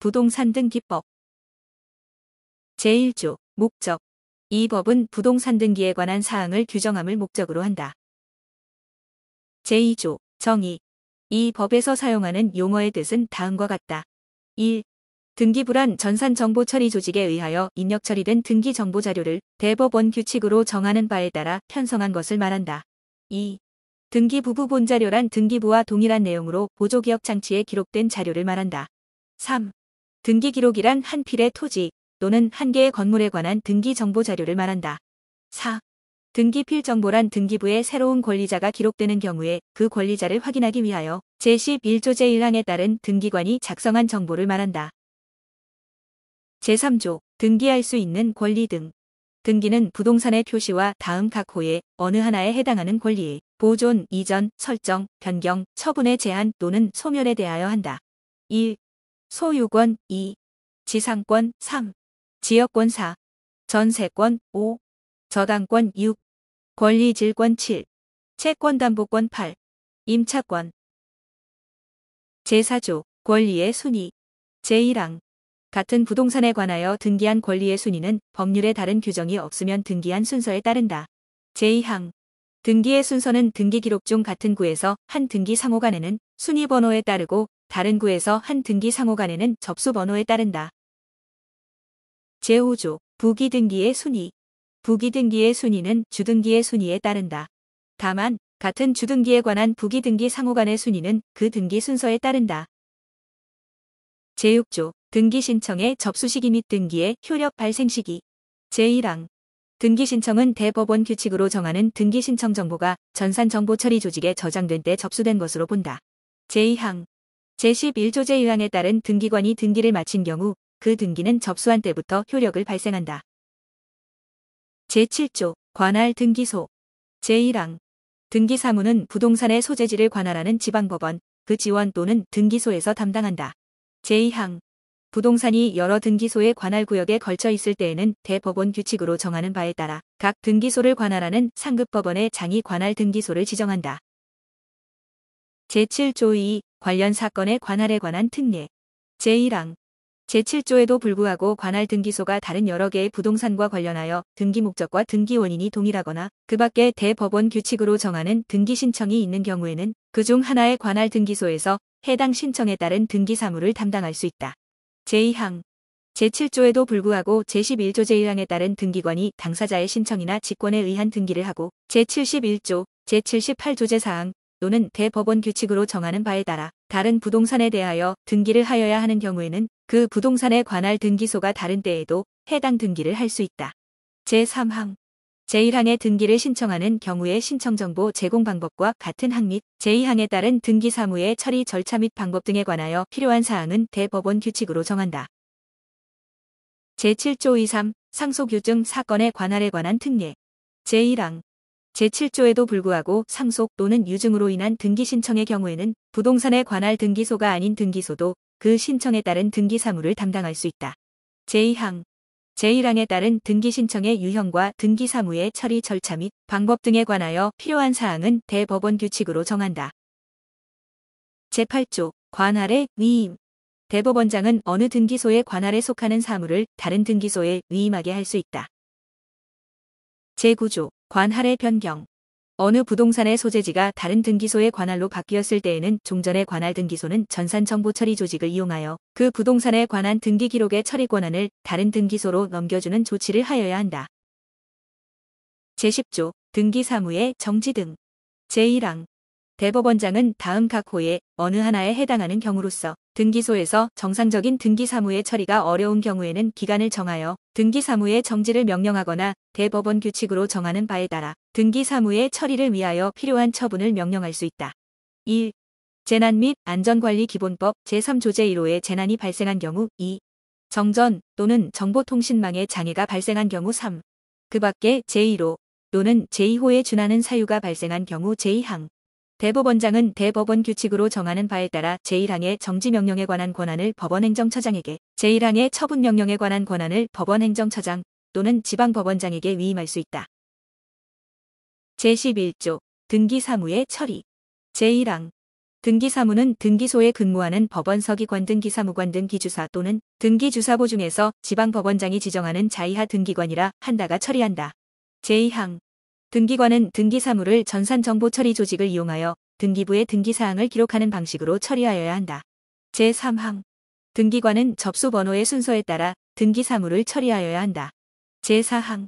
부동산 등기법. 제1조 목적. 이 법은 부동산 등기에 관한 사항을 규정함을 목적으로 한다. 제2조 정의. 이 법에서 사용하는 용어의 뜻은 다음과 같다. 1. 등기부란 전산정보처리 조직에 의하여 입력 처리된 등기정보자료를 대법원 규칙으로 정하는 바에 따라 편성한 것을 말한다. 2. 등기부부 본자료란 등기부와 동일한 내용으로 보조기억 장치에 기록된 자료를 말한다. 3. 등기기록이란 한 필의 토지 또는 한 개의 건물에 관한 등기정보자료를 말한다. 4. 등기필 정보란 등기부의 새로운 권리자가 기록되는 경우에 그 권리자를 확인하기 위하여 제11조 제1항에 따른 등기관이 작성한 정보를 말한다. 제3조 등기할 수 있는 권리 등. 등기는 부동산의 표시와 다음 각 호의 어느 하나에 해당하는 권리의 보존, 이전, 설정, 변경, 처분의 제한 또는 소멸에 대하여 한다. 1. 소유권 2. 지상권 3. 지역권 4. 전세권 5. 저당권 6. 권리질권 7. 채권담보권 8. 임차권. 제4조 권리의 순위. 제1항. 같은 부동산에 관하여 등기한 권리의 순위는 법률에 다른 규정이 없으면 등기한 순서에 따른다. 제2항. 등기의 순서는 등기기록 중 같은 구에서 한 등기 상호간에는 순위번호에 따르고 다른 구에서 한 등기 상호간에는 접수번호에 따른다. 제5조 부기등기의 순위. 부기등기의 순위는 주등기의 순위에 따른다. 다만 같은 주등기에 관한 부기등기 상호간의 순위는 그 등기 순서에 따른다. 제6조 등기 신청의 접수 시기 및 등기의 효력 발생 시기. 제1항. 등기 신청은 대법원 규칙으로 정하는 등기 신청 정보가 전산정보처리 조직에 저장된 때 접수된 것으로 본다. 제2항. 제11조 제1항에 따른 등기관이 등기를 마친 경우 그 등기는 접수한 때부터 효력을 발생한다. 제7조 관할 등기소. 제1항. 등기사무는 부동산의 소재지를 관할하는 지방법원, 그 지원 또는 등기소에서 담당한다. 제2항. 부동산이 여러 등기소의 관할구역에 걸쳐 있을 때에는 대법원 규칙으로 정하는 바에 따라 각 등기소를 관할하는 상급법원의 장이 관할 등기소를 지정한다. 제7조 2. 관련 사건의 관할에 관한 특례. 제1항. 제7조에도 불구하고 관할 등기소가 다른 여러 개의 부동산과 관련하여 등기 목적과 등기 원인이 동일하거나 그 밖에 대법원 규칙으로 정하는 등기 신청이 있는 경우에는 그중 하나의 관할 등기소에서 해당 신청에 따른 등기 사무를 담당할 수 있다. 제2항. 제7조에도 불구하고 제11조 제1항에 따른 등기관이 당사자의 신청이나 직권에 의한 등기를 하고 제71조, 제78조 제4항 또는 대법원 규칙으로 정하는 바에 따라 다른 부동산에 대하여 등기를 하여야 하는 경우에는 그 부동산의 관할 등기소가 다른 때에도 해당 등기를 할 수 있다. 제3항. 제1항의 등기를 신청하는 경우의 신청정보 제공 방법과 같은 항 및 제2항에 따른 등기 사무의 처리 절차 및 방법 등에 관하여 필요한 사항은 대법원 규칙으로 정한다. 제7조 2.3 상속유증 사건의 관할에 관한 특례. 제1항. 제7조에도 불구하고 상속 또는 유증으로 인한 등기 신청의 경우에는 부동산의 관할 등기소가 아닌 등기소도 그 신청에 따른 등기 사무를 담당할 수 있다. 제2항. 제1항에 따른 등기 신청의 유형과 등기 사무의 처리 절차 및 방법 등에 관하여 필요한 사항은 대법원 규칙으로 정한다. 제8조 관할의 위임. 대법원장은 어느 등기소의 관할에 속하는 사무를 다른 등기소에 위임하게 할 수 있다. 제9조 관할의 변경. 어느 부동산의 소재지가 다른 등기소의 관할로 바뀌었을 때에는 종전의 관할 등기소는 전산정보처리 조직을 이용하여 그 부동산에 관한 등기 기록의 처리 권한을 다른 등기소로 넘겨주는 조치를 하여야 한다. 제10조 등기 사무의 정지 등. 제1항. 대법원장은 다음 각 호의 어느 하나에 해당하는 경우로서 등기소에서 정상적인 등기 사무의 처리가 어려운 경우에는 기간을 정하여 등기 사무의 정지를 명령하거나 대법원 규칙으로 정하는 바에 따라 등기 사무의 처리를 위하여 필요한 처분을 명령할 수 있다. 1. 재난 및 안전관리기본법 제3조 제1호의 재난이 발생한 경우 2. 정전 또는 정보통신망에 장애가 발생한 경우 3. 그 밖에 제1호 또는 제2호에 준하는 사유가 발생한 경우 제2항. 대법원장은 대법원 규칙으로 정하는 바에 따라 제1항의 정지명령에 관한 권한을 법원행정처장에게, 제1항의 처분명령에 관한 권한을 법원행정처장 또는 지방법원장에게 위임할 수 있다. 제11조 등기사무의 처리. 제1항. 등기사무는 등기소에 근무하는 법원 서기관 등기사무관 등기주사 또는 등기주사보 중에서 지방법원장이 지정하는 자이하 등기관이라 한다가 처리한다. 제2항 등기관은 등기사무를 전산정보처리 조직을 이용하여 등기부의 등기사항을 기록하는 방식으로 처리하여야 한다. 제3항 등기관은 접수번호의 순서에 따라 등기사무를 처리하여야 한다. 제4항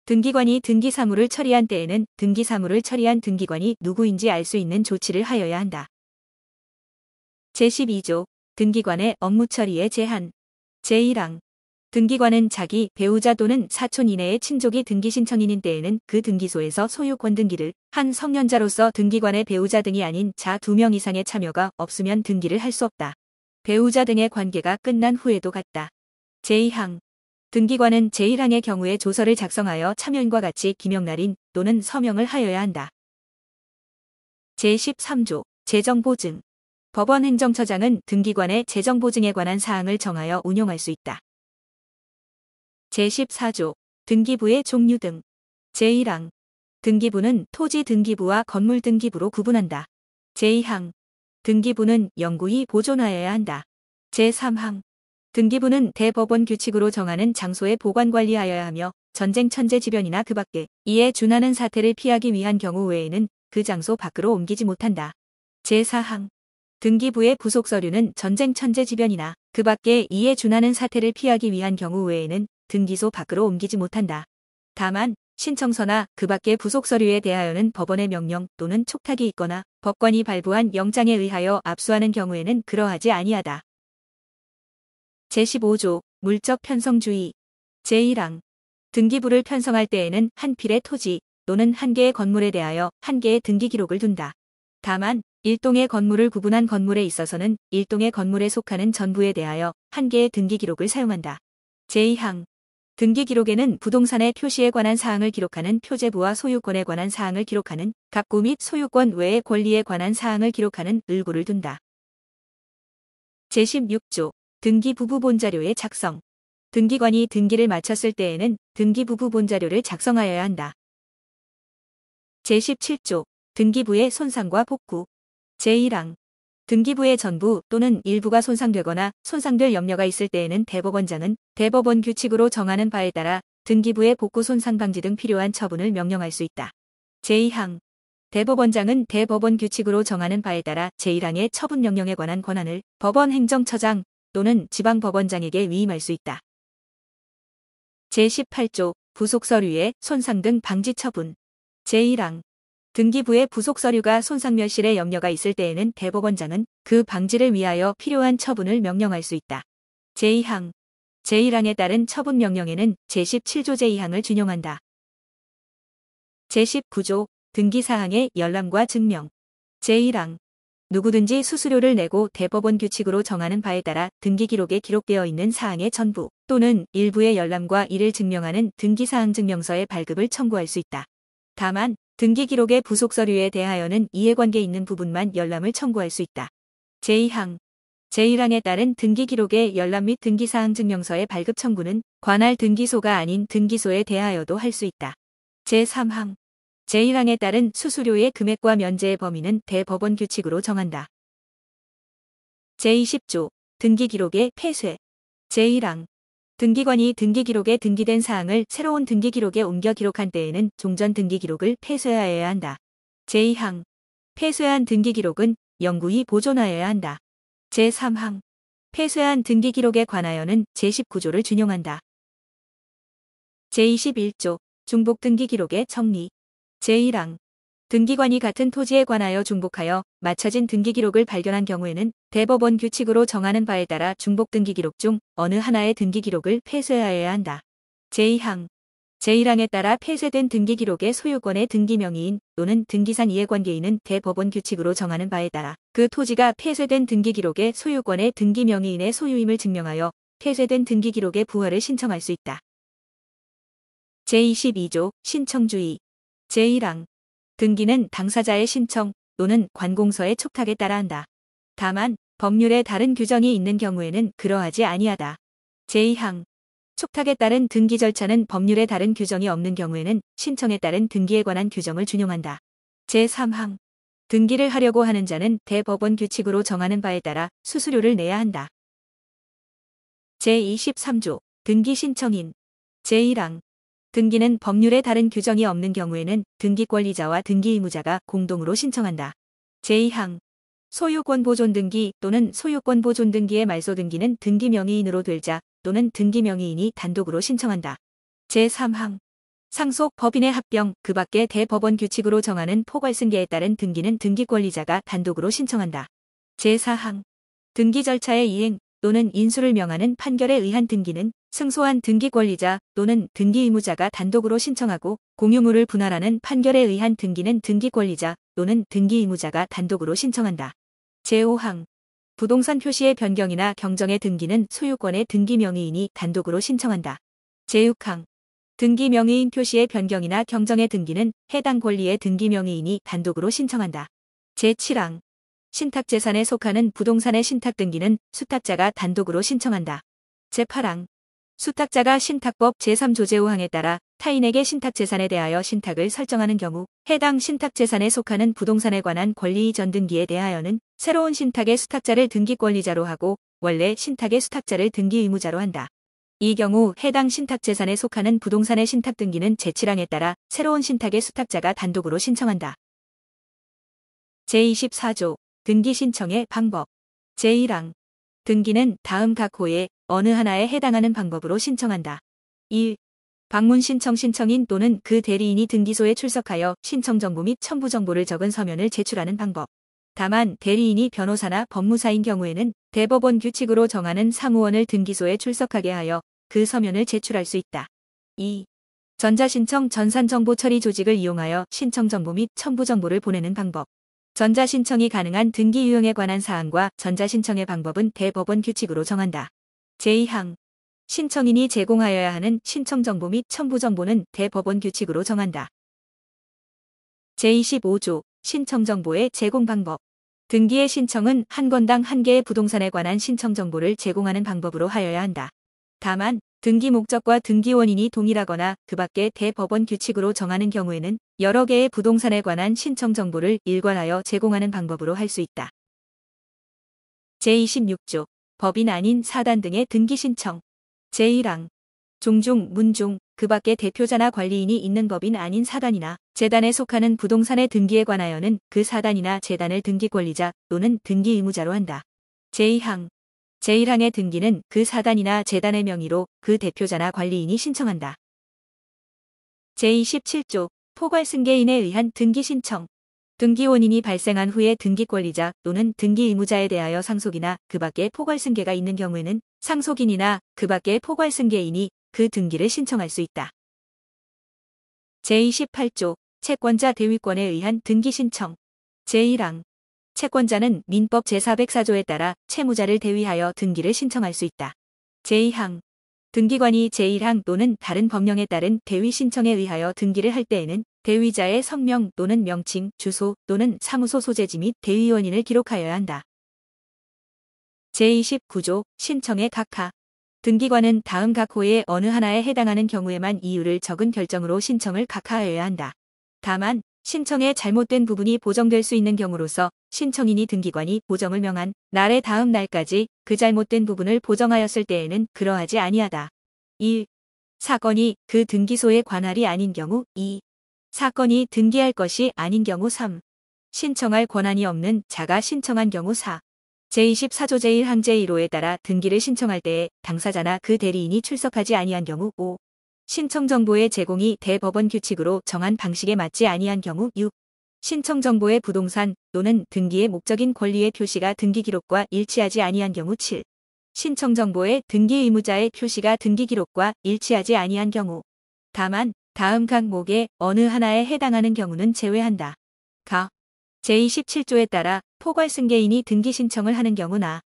등기관이 등기사무를 처리한 때에는 등기사무를 처리한 등기관이 누구인지 알 수 있는 조치를 하여야 한다. 제12조 등기관의 업무 처리의 제한 제1항 등기관은 자기 배우자 또는 사촌 이내의 친족이 등기 신청인인 때에는 그 등기소에서 소유권 등기를 한 성년자로서 등기관의 배우자 등이 아닌 자 2명 이상의 참여가 없으면 등기를 할 수 없다. 배우자 등의 관계가 끝난 후에도 같다. 제2항 등기관은 제1항의 경우에 조서를 작성하여 참여인과 같이 기명날인 또는 서명을 하여야 한다. 제13조 재정보증 법원 행정처장은 등기관의 재정보증에 관한 사항을 정하여 운용할 수 있다. 제14조 등기부의 종류 등 제1항 등기부는 토지 등기부와 건물 등기부로 구분한다. 제2항 등기부는 영구히 보존하여야 한다. 제3항 등기부는 대법원 규칙으로 정하는 장소에 보관관리하여야 하며 전쟁 천재지변이나 그 밖에 이에 준하는 사태를 피하기 위한 경우 외에는 그 장소 밖으로 옮기지 못한다. 제4항 등기부의 부속 서류는 전쟁 천재지변이나 그 밖에 이에 준하는 사태를 피하기 위한 경우 외에는 등기소 밖으로 옮기지 못한다. 다만 신청서나 그 밖의 부속 서류에 대하여는 법원의 명령 또는 촉탁이 있거나 법관이 발부한 영장에 의하여 압수하는 경우에는 그러하지 아니하다. 제15조 물적 편성주의 제1항 등기부를 편성할 때에는 한 필의 토지 또는 한 개의 건물에 대하여 한 개의 등기 기록을 둔다. 다만 일동의 건물을 구분한 건물에 있어서는 일동의 건물에 속하는 전부에 대하여 한 개의 등기 기록을 사용한다. 제2항 등기 기록에는 부동산의 표시에 관한 사항을 기록하는 표제부와 소유권에 관한 사항을 기록하는 갑구 및 소유권 외의 권리에 관한 사항을 기록하는 을구를 둔다. 제16조 등기부부본자료의 작성 등기관이 등기를 마쳤을 때에는 등기부부본자료를 작성하여야 한다. 제17조 등기부의 손상과 복구 제1항 등기부의 전부 또는 일부가 손상되거나 손상될 염려가 있을 때에는 대법원장은 대법원 규칙으로 정하는 바에 따라 등기부의 복구 손상 방지 등 필요한 처분을 명령할 수 있다. 제2항 대법원장은 대법원 규칙으로 정하는 바에 따라 제1항의 처분 명령에 관한 권한을 법원 행정처장 또는 지방법원장에게 위임할 수 있다. 제18조 부속 서류의 손상 등 방지 처분 제1항 등기부의 부속 서류가 손상 멸실의 염려가 있을 때에는 대법원장은 그 방지를 위하여 필요한 처분을 명령할 수 있다. 제2항 제1항에 따른 처분 명령에는 제17조 제2항을 준용한다. 제19조 등기사항의 열람과 증명 제1항 누구든지 수수료를 내고 대법원 규칙으로 정하는 바에 따라 등기기록에 기록되어 있는 사항의 전부 또는 일부의 열람과 이를 증명하는 등기사항 증명서의 발급을 청구할 수 있다. 다만 등기기록의 부속 서류에 대하여는 이해관계 있는 부분만 열람을 청구할 수 있다. 제2항 제1항에 따른 등기기록의 열람 및 등기사항 증명서의 발급 청구는 관할 등기소가 아닌 등기소에 대하여도 할 수 있다. 제3항 제1항에 따른 수수료의 금액과 면제의 범위는 대법원 규칙으로 정한다. 제20조 등기기록의 폐쇄 제1항 등기관이 등기기록에 등기된 사항을 새로운 등기기록에 옮겨 기록한 때에는 종전 등기기록을 폐쇄하여야 한다. 제2항 폐쇄한 등기기록은 영구히 보존하여야 한다. 제3항 폐쇄한 등기기록에 관하여는 제19조를 준용한다. 제21조 중복 등기기록의 정리 제1항 등기관이 같은 토지에 관하여 중복하여 맞춰진 등기기록을 발견한 경우에는 대법원 규칙으로 정하는 바에 따라 중복 등기기록 중 어느 하나의 등기기록을 폐쇄하여야 한다. 제2항 제1항에 따라 폐쇄된 등기기록의 소유권의 등기명의인 또는 등기상 이해관계인은 대법원 규칙으로 정하는 바에 따라 그 토지가 폐쇄된 등기기록의 소유권의 등기명의인의 소유임을 증명하여 폐쇄된 등기기록의 부활을 신청할 수 있다. 제22조 신청주의 제1항 등기는 당사자의 신청 또는 관공서의 촉탁에 따라 한다. 다만 법률에 다른 규정이 있는 경우에는 그러하지 아니하다. 제2항 촉탁에 따른 등기 절차는 법률에 다른 규정이 없는 경우에는 신청에 따른 등기에 관한 규정을 준용한다. 제3항 등기를 하려고 하는 자는 대법원 규칙으로 정하는 바에 따라 수수료를 내야 한다. 제23조 등기 신청인 제1항 등기는 법률에 다른 규정이 없는 경우에는 등기 권리자와 등기 의무자가 공동으로 신청한다. 제2항 소유권 보존 등기 또는 소유권 보존 등기의 말소 등기는 등기 명의인으로 될 자 또는 등기 명의인이 단독으로 신청한다. 제3항 상속 법인의 합병 그 밖의 대법원 규칙으로 정하는 포괄승계에 따른 등기는 등기 권리자가 단독으로 신청한다. 제4항 등기 절차의 이행 또는 인수를 명하는 판결에 의한 등기는 승소한 등기 권리자 또는 등기 의무자가 단독으로 신청하고 공유물을 분할하는 판결에 의한 등기는 등기 권리자 또는 등기 의무자가 단독으로 신청한다. 제5항 부동산 표시의 변경이나 경정의 등기는 소유권의 등기 명의인이 단독으로 신청한다. 제6항 등기 명의인 표시의 변경이나 경정의 등기는 해당 권리의 등기 명의인이 단독으로 신청한다. 제7항 신탁재산에 속하는 부동산의 신탁 등기는 수탁자가 단독으로 신청한다. 제8항 수탁자가 신탁법 제3조 제5항에 따라 타인에게 신탁재산에 대하여 신탁을 설정하는 경우 해당 신탁재산에 속하는 부동산에 관한 권리 이전 등기에 대하여는 새로운 신탁의 수탁자를 등기 권리자로 하고 원래 신탁의 수탁자를 등기 의무자로 한다. 이 경우 해당 신탁재산에 속하는 부동산의 신탁 등기는 제7항에 따라 새로운 신탁의 수탁자가 단독으로 신청한다. 제24조 등기 신청의 방법 제1항 등기는 다음 각 호에 어느 하나에 해당하는 방법으로 신청한다. 1. 방문 신청 신청인 또는 그 대리인이 등기소에 출석하여 신청 정보 및 첨부 정보를 적은 서면을 제출하는 방법. 다만 대리인이 변호사나 법무사인 경우에는 대법원 규칙으로 정하는 사무원을 등기소에 출석하게 하여 그 서면을 제출할 수 있다. 2. 전자신청 전산정보 처리 조직을 이용하여 신청 정보 및 첨부 정보를 보내는 방법. 전자신청이 가능한 등기 유형에 관한 사항과 전자신청의 방법은 대법원 규칙으로 정한다. 제2항 신청인이 제공하여야 하는 신청 정보 및 첨부 정보는 대법원 규칙으로 정한다. 제25조 신청 정보의 제공 방법 등기의 신청은 한 건당 한 개의 부동산에 관한 신청 정보를 제공하는 방법으로 하여야 한다. 다만 등기 목적과 등기 원인이 동일하거나 그 밖의 대법원 규칙으로 정하는 경우에는 여러 개의 부동산에 관한 신청 정보를 일괄하여 제공하는 방법으로 할 수 있다. 제26조 법인 아닌 사단 등의 등기 신청 제1항 종중, 문중, 그 밖의 대표자나 관리인이 있는 법인 아닌 사단이나 재단에 속하는 부동산의 등기에 관하여는 그 사단이나 재단을 등기 권리자 또는 등기 의무자로 한다. 제2항 제1항의 등기는 그 사단이나 재단의 명의로 그 대표자나 관리인이 신청한다. 제27조 포괄승계인에 의한 등기 신청 등기 원인이 발생한 후에 등기 권리자 또는 등기 의무자에 대하여 상속이나 그 밖의 포괄승계가 있는 경우에는 상속인이나 그 밖의 포괄승계인이 그 등기를 신청할 수 있다. 제28조 채권자 대위권에 의한 등기 신청 제1항 채권자는 민법 제404조에 따라 채무자를 대위하여 등기를 신청할 수 있다. 제2항 등기관이 제1항 또는 다른 법령에 따른 대위 신청에 의하여 등기를 할 때에는 대위자의 성명 또는 명칭, 주소 또는 사무소 소재지 및 대위 원인을 기록하여야 한다. 제29조 신청의 각하 등기관은 다음 각 호의 어느 하나에 해당하는 경우에만 이유를 적은 결정으로 신청을 각하하여야 한다. 다만 신청의 잘못된 부분이 보정될 수 있는 경우로서 신청인이 등기관이 보정을 명한 날의 다음 날까지 그 잘못된 부분을 보정하였을 때에는 그러하지 아니하다. 1. 사건이 그 등기소의 관할이 아닌 경우 2. 사건이 등기할 것이 아닌 경우 3. 신청할 권한이 없는 자가 신청한 경우 4. 제24조 제1항 제1호에 따라 등기를 신청할 때에 당사자나 그 대리인이 출석하지 아니한 경우 5. 신청 정보의 제공이 대법원 규칙으로 정한 방식에 맞지 아니한 경우 6. 신청 정보의 부동산 또는 등기의 목적인 권리의 표시가 등기 기록과 일치하지 아니한 경우 7. 신청 정보의 등기 의무자의 표시가 등기 기록과 일치하지 아니한 경우. 다만 다음 항목의 어느 하나에 해당하는 경우는 제외한다. 가. 제27조에 따라 포괄승계인이 등기 신청을 하는 경우나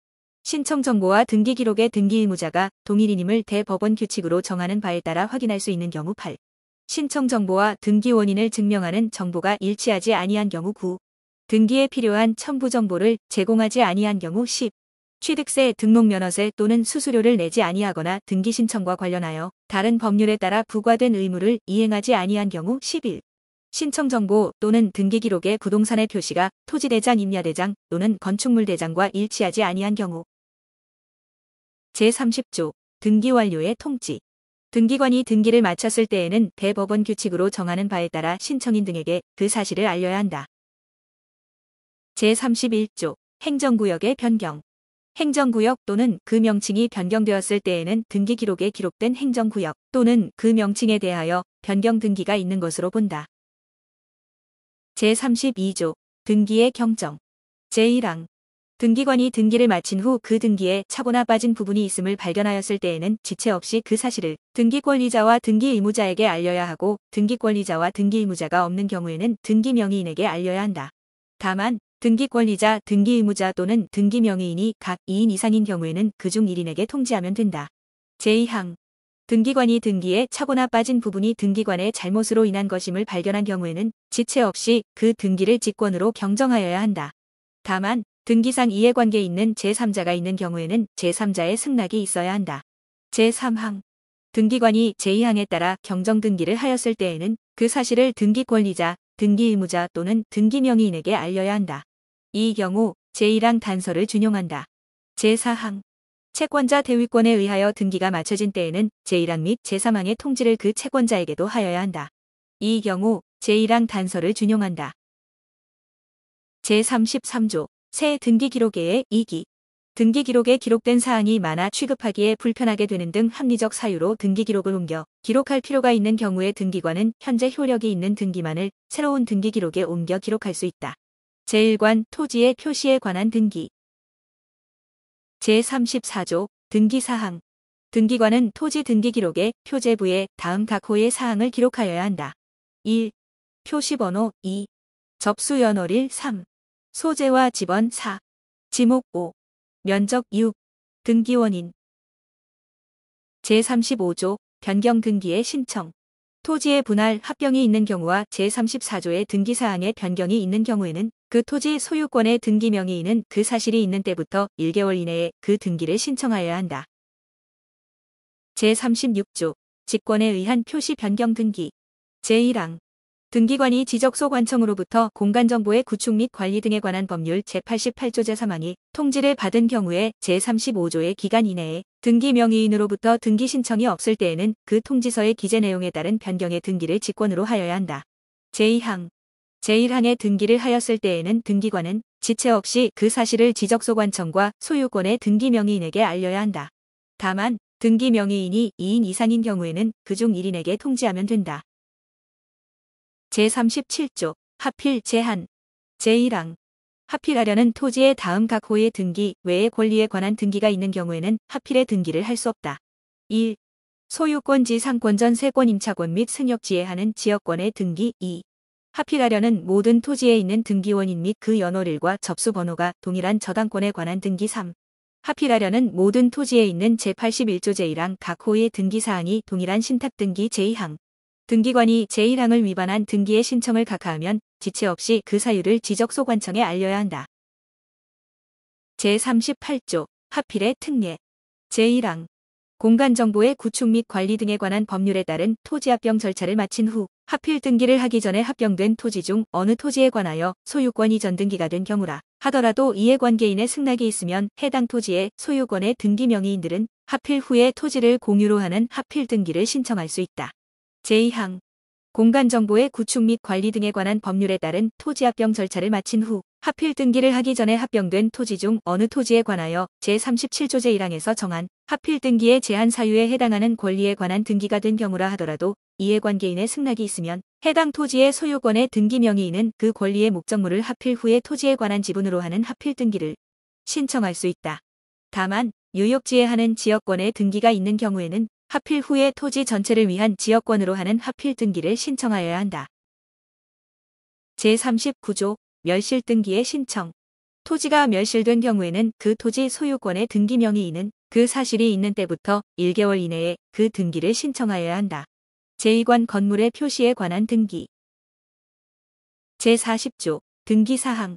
신청 정보와 등기 기록의 등기 의무자가 동일인임을 대법원 규칙으로 정하는 바에 따라 확인할 수 있는 경우 8. 신청 정보와 등기 원인을 증명하는 정보가 일치하지 아니한 경우 9. 등기에 필요한 첨부 정보를 제공하지 아니한 경우 10. 취득세, 등록면허세 또는 수수료를 내지 아니하거나 등기 신청과 관련하여 다른 법률에 따라 부과된 의무를 이행하지 아니한 경우 11. 신청정보 또는 등기기록의 부동산의 표시가 토지대장, 임야대장 또는 건축물대장과 일치하지 아니한 경우. 제30조 등기완료의 통지. 등기관이 등기를 마쳤을 때에는 대법원 규칙으로 정하는 바에 따라 신청인 등에게 그 사실을 알려야 한다. 제31조 행정구역의 변경. 행정구역 또는 그 명칭이 변경되었을 때에는 등기기록에 기록된 행정구역 또는 그 명칭에 대하여 변경 등기가 있는 것으로 본다. 제32조 등기의 경정. 제1항 등기관이 등기를 마친 후 그 등기에 차고나 빠진 부분이 있음을 발견하였을 때에는 지체 없이 그 사실을 등기권리자와 등기의무자에게 알려야 하고, 등기권리자와 등기의무자가 없는 경우에는 등기명의인에게 알려야 한다. 다만 등기권리자, 등기의무자 또는 등기명의인이 각 2인 이상인 경우에는 그중 1인에게 통지하면 된다. 제2항 등기관이 등기에 차고나 빠진 부분이 등기관의 잘못으로 인한 것임을 발견한 경우에는 지체 없이 그 등기를 직권으로 경정하여야 한다. 다만 등기상 이해관계 있는 제3자가 있는 경우에는 제3자의 승낙이 있어야 한다. 제3항 등기관이 제2항에 따라 경정등기를 하였을 때에는 그 사실을 등기권리자, 등기의무자 또는 등기명의인에게 알려야 한다. 이 경우 제1항 단서를 준용한다. 제4항 채권자 대위권에 의하여 등기가 마쳐진 때에는 제1항 및 제3항의 통지를 그 채권자에게도 하여야 한다. 이 경우 제1항 단서를 준용한다. 제33조 새 등기기록에의 이기. 등기기록에 기록된 사항이 많아 취급하기에 불편하게 되는 등 합리적 사유로 등기기록을 옮겨 기록할 필요가 있는 경우에 등기관은 현재 효력이 있는 등기만을 새로운 등기기록에 옮겨 기록할 수 있다. 제1관 토지의 표시에 관한 등기. 제34조 등기사항. 등기관은 토지 등기기록의 표제부에 다음 각 호의 사항을 기록하여야 한다. 1. 표시번호 2. 접수연월일 3. 소재와 지번 4. 지목 5. 면적 6. 등기원인. 제35조 변경 등기의 신청. 토지의 분할, 합병이 있는 경우와 제34조의 등기사항에 변경이 있는 경우에는 그 토지 소유권의 등기명의인은 그 사실이 있는 때부터 1개월 이내에 그 등기를 신청하여야 한다. 제36조 직권에 의한 표시 변경 등기. 제1항 등기관이 지적소관청으로부터 공간정보의 구축 및 관리 등에 관한 법률 제88조 제3항이 통지를 받은 경우에 제35조의 기간 이내에 등기명의인으로부터 등기 신청이 없을 때에는 그 통지서의 기재 내용에 따른 변경의 등기를 직권으로 하여야 한다. 제2항 제1항에 등기를 하였을 때에는 등기관은 지체 없이 그 사실을 지적소관청과 소유권의 등기명의인에게 알려야 한다. 다만 등기명의인이 2인 이상인 경우에는 그중 1인에게 통지하면 된다. 제37조 하필 제한. 제1항 하필하려는 토지의 다음 각 호의 등기 외의 권리에 관한 등기가 있는 경우에는 하필의 등기를 할 수 없다. 1. 소유권지 상권전 세권 임차권 및 승역지에 하는 지역권의 등기. 2. 하필하려는 모든 토지에 있는 등기원인 및 그 연월일과 접수번호가 동일한 저당권에 관한 등기. 3. 하필하려는 모든 토지에 있는 제81조 제1항 각 호의 등기사항이 동일한 신탁등기. 제2항 등기관이 제1항을 위반한 등기의 신청을 각하하면 지체 없이 그 사유를 지적소관청에 알려야 한다. 제38조 하필의 특례. 제1항 공간정보의 구축 및 관리 등에 관한 법률에 따른 토지합병 절차를 마친 후 하필 등기를 하기 전에 합병된 토지 중 어느 토지에 관하여 소유권 이전 등기가 된 경우라 하더라도 이해관계인의 승낙이 있으면 해당 토지의 소유권의 등기명의인들은 하필 후에 토지를 공유로 하는 하필 등기를 신청할 수 있다. 제2항 공간정보의 구축 및 관리 등에 관한 법률에 따른 토지합병 절차를 마친 후 하필 등기를 하기 전에 합병된 토지 중 어느 토지에 관하여 제37조 제1항에서 정한 하필 등기의 제한 사유에 해당하는 권리에 관한 등기가 된 경우라 하더라도 이해관계인의 승낙이 있으면 해당 토지의 소유권의 등기명의인은 그 권리의 목적물을 하필 후에 토지에 관한 지분으로 하는 하필 등기를 신청할 수 있다. 다만 유역지에 하는 지역권의 등기가 있는 경우에는 하필 후에 토지 전체를 위한 지역권으로 하는 하필 등기를 신청하여야 한다. 제39조 멸실 등기의 신청. 토지가 멸실된 경우에는 그 토지 소유권의 등기명의인은 그 사실이 있는 때부터 1개월 이내에 그 등기를 신청하여야 한다. 제2관 건물의 표시에 관한 등기. 제40조 등기사항.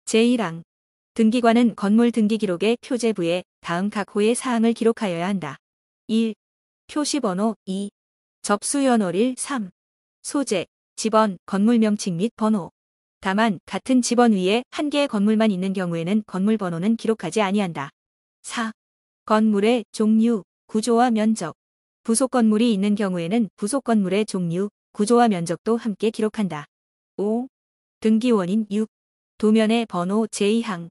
제1항 등기관은 건물 등기기록의 표제부에 다음 각 호의 사항을 기록하여야 한다. 1. 표시번호 2. 접수연월일 3. 소재 집원, 건물 명칭 및 번호. 다만 같은 집원 위에 한 개의 건물만 있는 경우에는 건물 번호는 기록하지 아니한다. 4. 건물의 종류, 구조와 면적. 부속 건물이 있는 경우에는 부속 건물의 종류, 구조와 면적도 함께 기록한다. 5. 등기원인 6. 도면의 번호 제2항.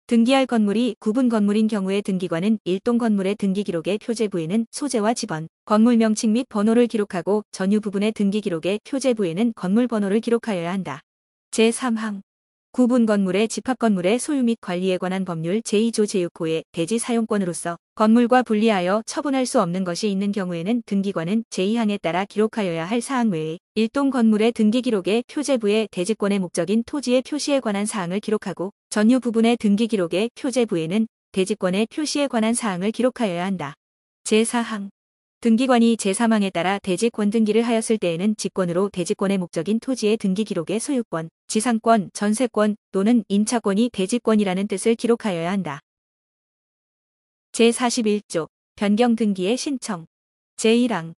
등기할 건물이 구분 건물인 경우의 등기관은 일동 건물의 등기 기록의 표제부에는 소재와 집원, 건물 명칭 및 번호를 기록하고 전유 부분의 등기 기록의 표제부에는 건물 번호를 기록하여야 한다. 제3항. 구분 건물의 집합 건물의 소유 및 관리에 관한 법률 제2조 제6호의 대지 사용권으로서 건물과 분리하여 처분할 수 없는 것이 있는 경우에는 등기관은 제2항에 따라 기록하여야 할 사항 외에 일동 건물의 등기 기록의 표제부에 대지권의 목적인 토지의 표시에 관한 사항을 기록하고 전유 부분의 등기 기록의 표제부에는 대지권의 표시에 관한 사항을 기록하여야 한다. 제4항. 등기관이 제3항에 따라 대지권 등기를 하였을 때에는 직권으로 대지권의 목적인 토지의 등기 기록의 소유권, 지상권, 전세권 또는 임차권이 대지권이라는 뜻을 기록하여야 한다. 제41조 변경 등기의 신청. 제1항.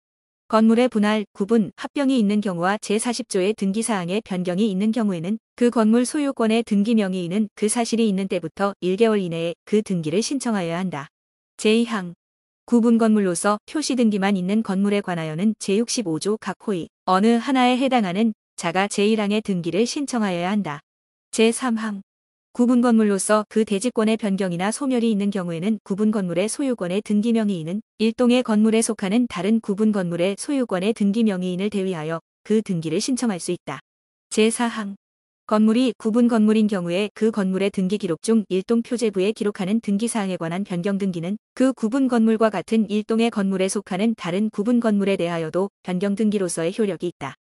건물의 분할, 구분, 합병이 있는 경우와 제40조의 등기사항에 변경이 있는 경우에는 그 건물 소유권의 등기 명의인은 그 사실이 있는 때부터 1개월 이내에 그 등기를 신청하여야 한다. 제2항. 구분 건물로서 표시 등기만 있는 건물에 관하여는 제65조 각 호의 어느 하나에 해당하는 자가 제1항의 등기를 신청하여야 한다. 제3항. 구분 건물로서 그 대지권의 변경이나 소멸이 있는 경우에는 구분 건물의 소유권의 등기 명의인은 일동의 건물에 속하는 다른 구분 건물의 소유권의 등기 명의인을 대위하여 그 등기를 신청할 수 있다. 제4항. 건물이 구분 건물인 경우에 그 건물의 등기 기록 중 일동 표제부에 기록하는 등기사항에 관한 변경 등기는 그 구분 건물과 같은 일동의 건물에 속하는 다른 구분 건물에 대하여도 변경 등기로서의 효력이 있다.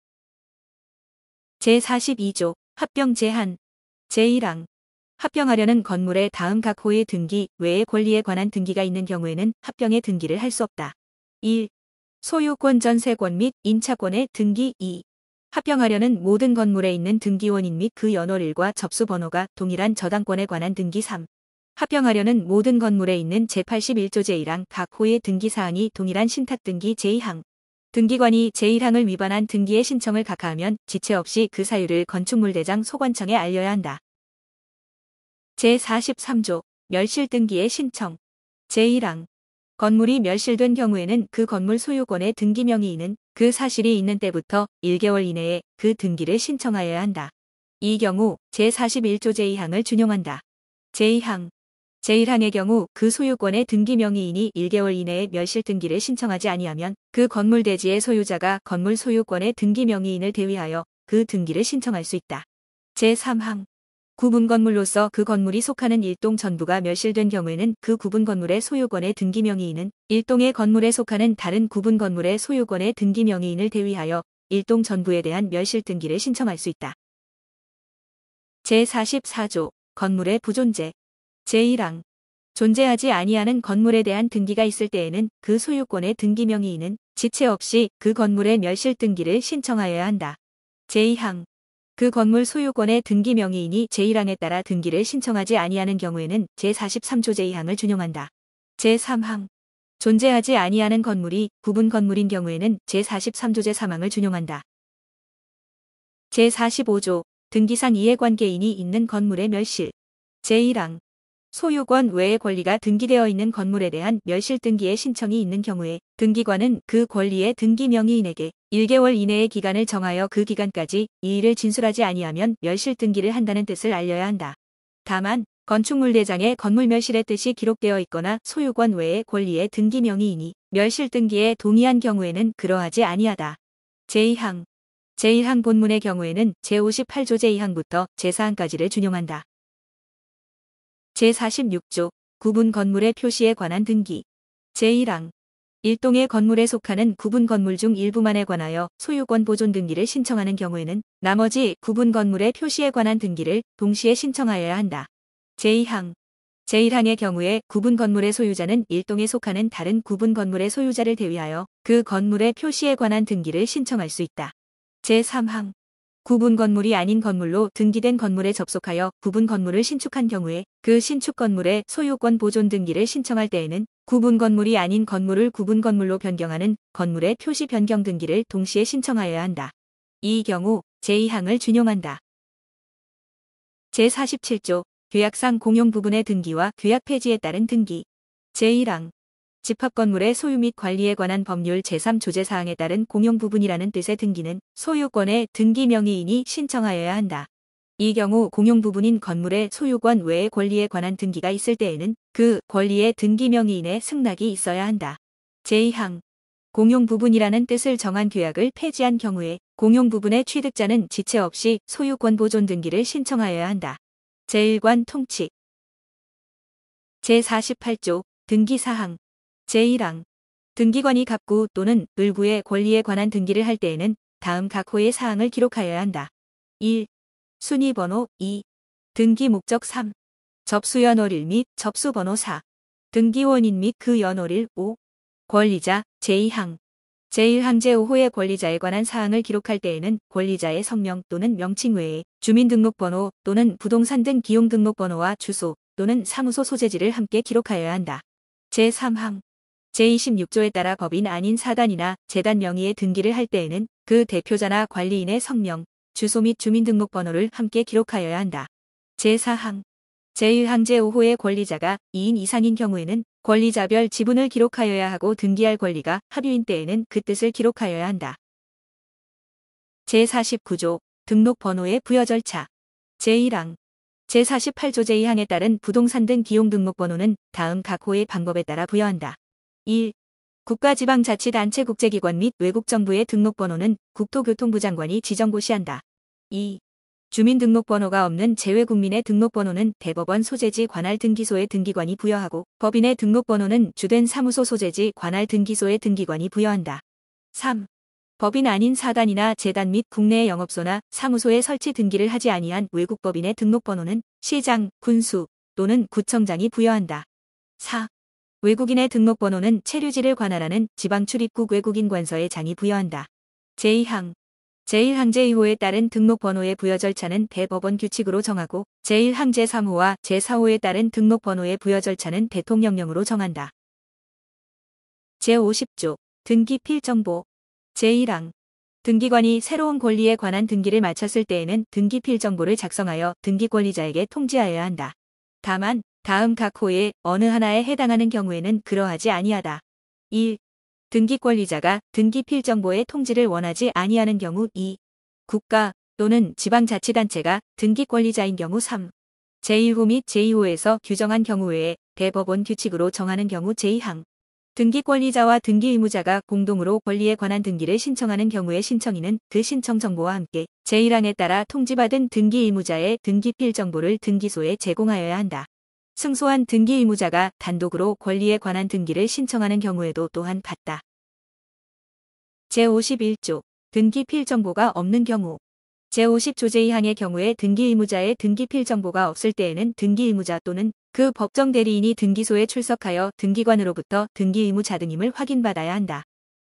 제42조 합병 제한. 제1항. 합병하려는 건물의 다음 각 호의 등기 외의 권리에 관한 등기가 있는 경우에는 합병의 등기를 할 수 없다. 1. 소유권 전세권 및 임차권의 등기. 2. 합병하려는 모든 건물에 있는 등기원인 및 그 연월일과 접수 번호가 동일한 저당권에 관한 등기. 3. 합병하려는 모든 건물에 있는 제81조 제1항 각 호의 등기사항이 동일한 신탁 등기. 제2항. 등기관이 제1항을 위반한 등기의 신청을 각하하면 지체 없이 그 사유를 건축물대장 소관청에 알려야 한다. 제43조 멸실 등기의 신청. 제1항. 건물이 멸실된 경우에는 그 건물 소유권의 등기 명의인은 그 사실이 있는 때부터 1개월 이내에 그 등기를 신청하여야 한다. 이 경우 제41조 제2항을 준용한다. 제2항. 제1항의 경우 그 소유권의 등기 명의인이 1개월 이내에 멸실 등기를 신청하지 아니하면 그 건물 대지의 소유자가 건물 소유권의 등기 명의인을 대위하여 그 등기를 신청할 수 있다. 제3항. 구분 건물로서 그 건물이 속하는 일동 전부가 멸실된 경우에는 그 구분 건물의 소유권의 등기 명의인은 일동의 건물에 속하는 다른 구분 건물의 소유권의 등기 명의인을 대위하여 일동 전부에 대한 멸실 등기를 신청할 수 있다. 제44조 건물의 부존재. 제1항. 존재하지 아니하는 건물에 대한 등기가 있을 때에는 그 소유권의 등기 명의인은 지체 없이 그 건물의 멸실 등기를 신청하여야 한다. 제2항. 그 건물 소유권의 등기 명의인이 제1항에 따라 등기를 신청하지 아니하는 경우에는 제43조 제2항을 준용한다. 제3항. 존재하지 아니하는 건물이 구분 건물인 경우에는 제43조 제3항을 준용한다. 제45조 등기상 이해관계인이 있는 건물의 멸실. 제1항. 소유권 외의 권리가 등기되어 있는 건물에 대한 멸실 등기의 신청이 있는 경우에 등기관은 그 권리의 등기 명의인에게 1개월 이내의 기간을 정하여 그 기간까지 이 일을 진술하지 아니하면 멸실 등기를 한다는 뜻을 알려야 한다. 다만 건축물대장의 건물 멸실의 뜻이 기록되어 있거나 소유권 외의 권리의 등기 명의인이 멸실 등기에 동의한 경우에는 그러하지 아니하다. 제2항. 제1항 본문의 경우에는 제58조 제2항부터 제4항까지를 준용한다. 제46조 구분 건물의 표시에 관한 등기. 제1항. 일동의 건물에 속하는 구분 건물 중 일부만에 관하여 소유권 보존 등기를 신청하는 경우에는 나머지 구분 건물의 표시에 관한 등기를 동시에 신청하여야 한다. 제2항. 제1항의 경우에 구분 건물의 소유자는 일동에 속하는 다른 구분 건물의 소유자를 대위하여 그 건물의 표시에 관한 등기를 신청할 수 있다. 제3항. 구분 건물이 아닌 건물로 등기된 건물에 접속하여 구분 건물을 신축한 경우에 그 신축 건물의 소유권 보존 등기를 신청할 때에는 구분 건물이 아닌 건물을 구분 건물로 변경하는 건물의 표시 변경 등기를 동시에 신청하여야 한다. 이 경우 제2항을 준용한다. 제47조 계약상 공용 부분의 등기와 계약 폐지에 따른 등기. 제1항 집합건물의 소유 및 관리에 관한 법률 제3조제사항에 따른 공용 부분이라는 뜻의 등기는 소유권의 등기 명의인이 신청하여야 한다. 이 경우 공용 부분인 건물의 소유권 외의 권리에 관한 등기가 있을 때에는 그 권리의 등기 명의인의 승낙이 있어야 한다. 제2항 공용 부분이라는 뜻을 정한 계약을 폐지한 경우에 공용 부분의 취득자는 지체 없이 소유권 보존 등기를 신청하여야 한다. 제1관 통치. 제48조 등기사항. 제1항 등기관이 갑구 또는 을구의 권리에 관한 등기를 할 때에는 다음 각 호의 사항을 기록하여야 한다. 1. 순위번호 2. 등기 목적 3. 접수연월일 및 접수번호 4. 등기원인 및 그 연월일 5. 권리자 제2항 제1항 제5호의 권리자에 관한 사항을 기록할 때에는 권리자의 성명 또는 명칭 외에 주민등록번호 또는 부동산 등 기용등록번호와 주소 또는 사무소 소재지를 함께 기록하여야 한다. 제3항 제26조에 따라 법인 아닌 사단이나 재단 명의의 등기를 할 때에는 그 대표자나 관리인의 성명, 주소 및 주민등록번호를 함께 기록하여야 한다. 제4항 제1항 제5호의 권리자가 2인 이상인 경우에는 권리자별 지분을 기록하여야 하고 등기할 권리가 합유인 때에는 그 뜻을 기록하여야 한다. 제49조 등록번호의 부여 절차. 제1항 제48조 제2항에 따른 부동산 등 기용등록번호는 다음 각 호의 방법에 따라 부여한다. 1. 국가지방자치단체 국제기관 및 외국정부의 등록번호는 국토교통부 장관이 지정고시한다. 2. 주민등록번호가 없는 재외국민의 등록번호는 대법원 소재지 관할 등기소의 등기관이 부여하고 법인의 등록번호는 주된 사무소 소재지 관할 등기소의 등기관이 부여한다. 3. 법인 아닌 사단이나 재단 및 국내의 영업소나 사무소에 설치 등기를 하지 아니한 외국법인의 등록번호는 시장, 군수 또는 구청장이 부여한다. 4. 외국인의 등록번호는 체류지를 관할하는 지방출입국 외국인관서의 장이 부여한다. 제2항 제1항 제2호에 따른 등록번호의 부여 절차는 대법원 규칙으로 정하고 제1항 제3호와 제4호에 따른 등록번호의 부여 절차는 대통령령으로 정한다. 제50조 등기 필정보. 제1항 등기관이 새로운 권리에 관한 등기를 마쳤을 때에는 등기 필정보를 작성하여 등기 권리자에게 통지하여야 한다. 다만 다음 각 호의 어느 하나에 해당하는 경우에는 그러하지 아니하다. 1. 등기 권리자가 등기 필정보의 통지를 원하지 아니하는 경우 2. 국가 또는 지방자치단체가 등기 권리자인 경우 3. 제1호 및 제2호에서 규정한 경우 외에 대법원 규칙으로 정하는 경우 제2항 등기 권리자와 등기 의무자가 공동으로 권리에 관한 등기를 신청하는 경우의 신청인은 그 신청 정보와 함께 제1항에 따라 통지받은 등기 의무자의 등기 필정보를 등기소에 제공하여야 한다. 승소한 등기 의무자가 단독으로 권리에 관한 등기를 신청하는 경우에도 또한 같다. 제51조 등기 필정보가 없는 경우. 제50조 제2항의 경우에 등기 의무자의 등기 필정보가 없을 때에는 등기 의무자 또는 그 법정 대리인이 등기소에 출석하여 등기관으로부터 등기 의무자 등임을 확인받아야 한다.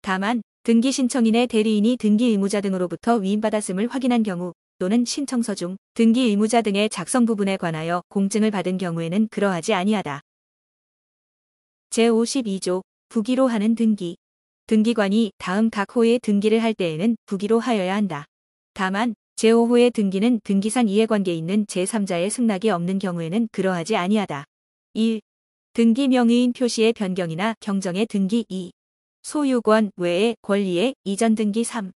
다만 등기 신청인의 대리인이 등기 의무자 등으로부터 위임받았음을 확인한 경우 또는 신청서 중 등기 의무자 등의 작성 부분에 관하여 공증을 받은 경우에는 그러하지 아니하다. 제52조 부기로 하는 등기. 등기관이 다음 각 호의 등기를 할 때에는 부기로 하여야 한다. 다만 제5호의 등기는 등기상 이해관계 있는 제3자의 승낙이 없는 경우에는 그러하지 아니하다. 1. 등기 명의인 표시의 변경이나 경정의 등기. 2. 소유권 외의 권리의 이전 등기. 3.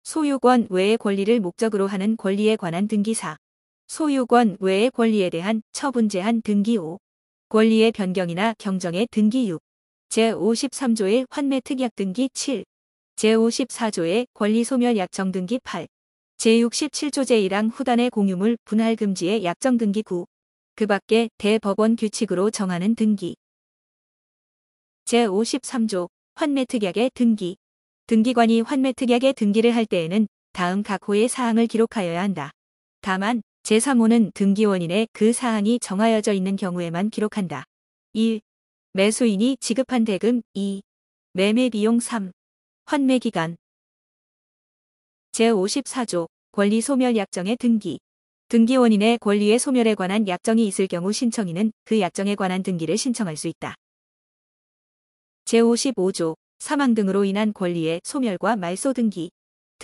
소유권 외의 권리를 목적으로 하는 권리에 관한 등기. 4. 소유권 외의 권리에 대한 처분 제한 등기. 5. 권리의 변경이나 경정의 등기. 6. 제53조의 환매특약 등기. 7. 제54조의 권리소멸 약정 등기. 8. 제67조 제1항 후단의 공유물 분할 금지의 약정 등기. 9. 그 밖에 대법원 규칙으로 정하는 등기. 제53조 환매특약의 등기. 등기관이 환매특약의 등기를 할 때에는 다음 각 호의 사항을 기록하여야 한다. 다만 제3호는 등기원인의 그 사항이 정하여져 있는 경우에만 기록한다. 1. 매수인이 지급한 대금. 2. 매매비용. 3. 환매기간. 제54조 권리소멸 약정의 등기. 등기원인의 권리의 소멸에 관한 약정이 있을 경우 신청인은 그 약정에 관한 등기를 신청할 수 있다. 제55조 사망 등으로 인한 권리의 소멸과 말소 등기.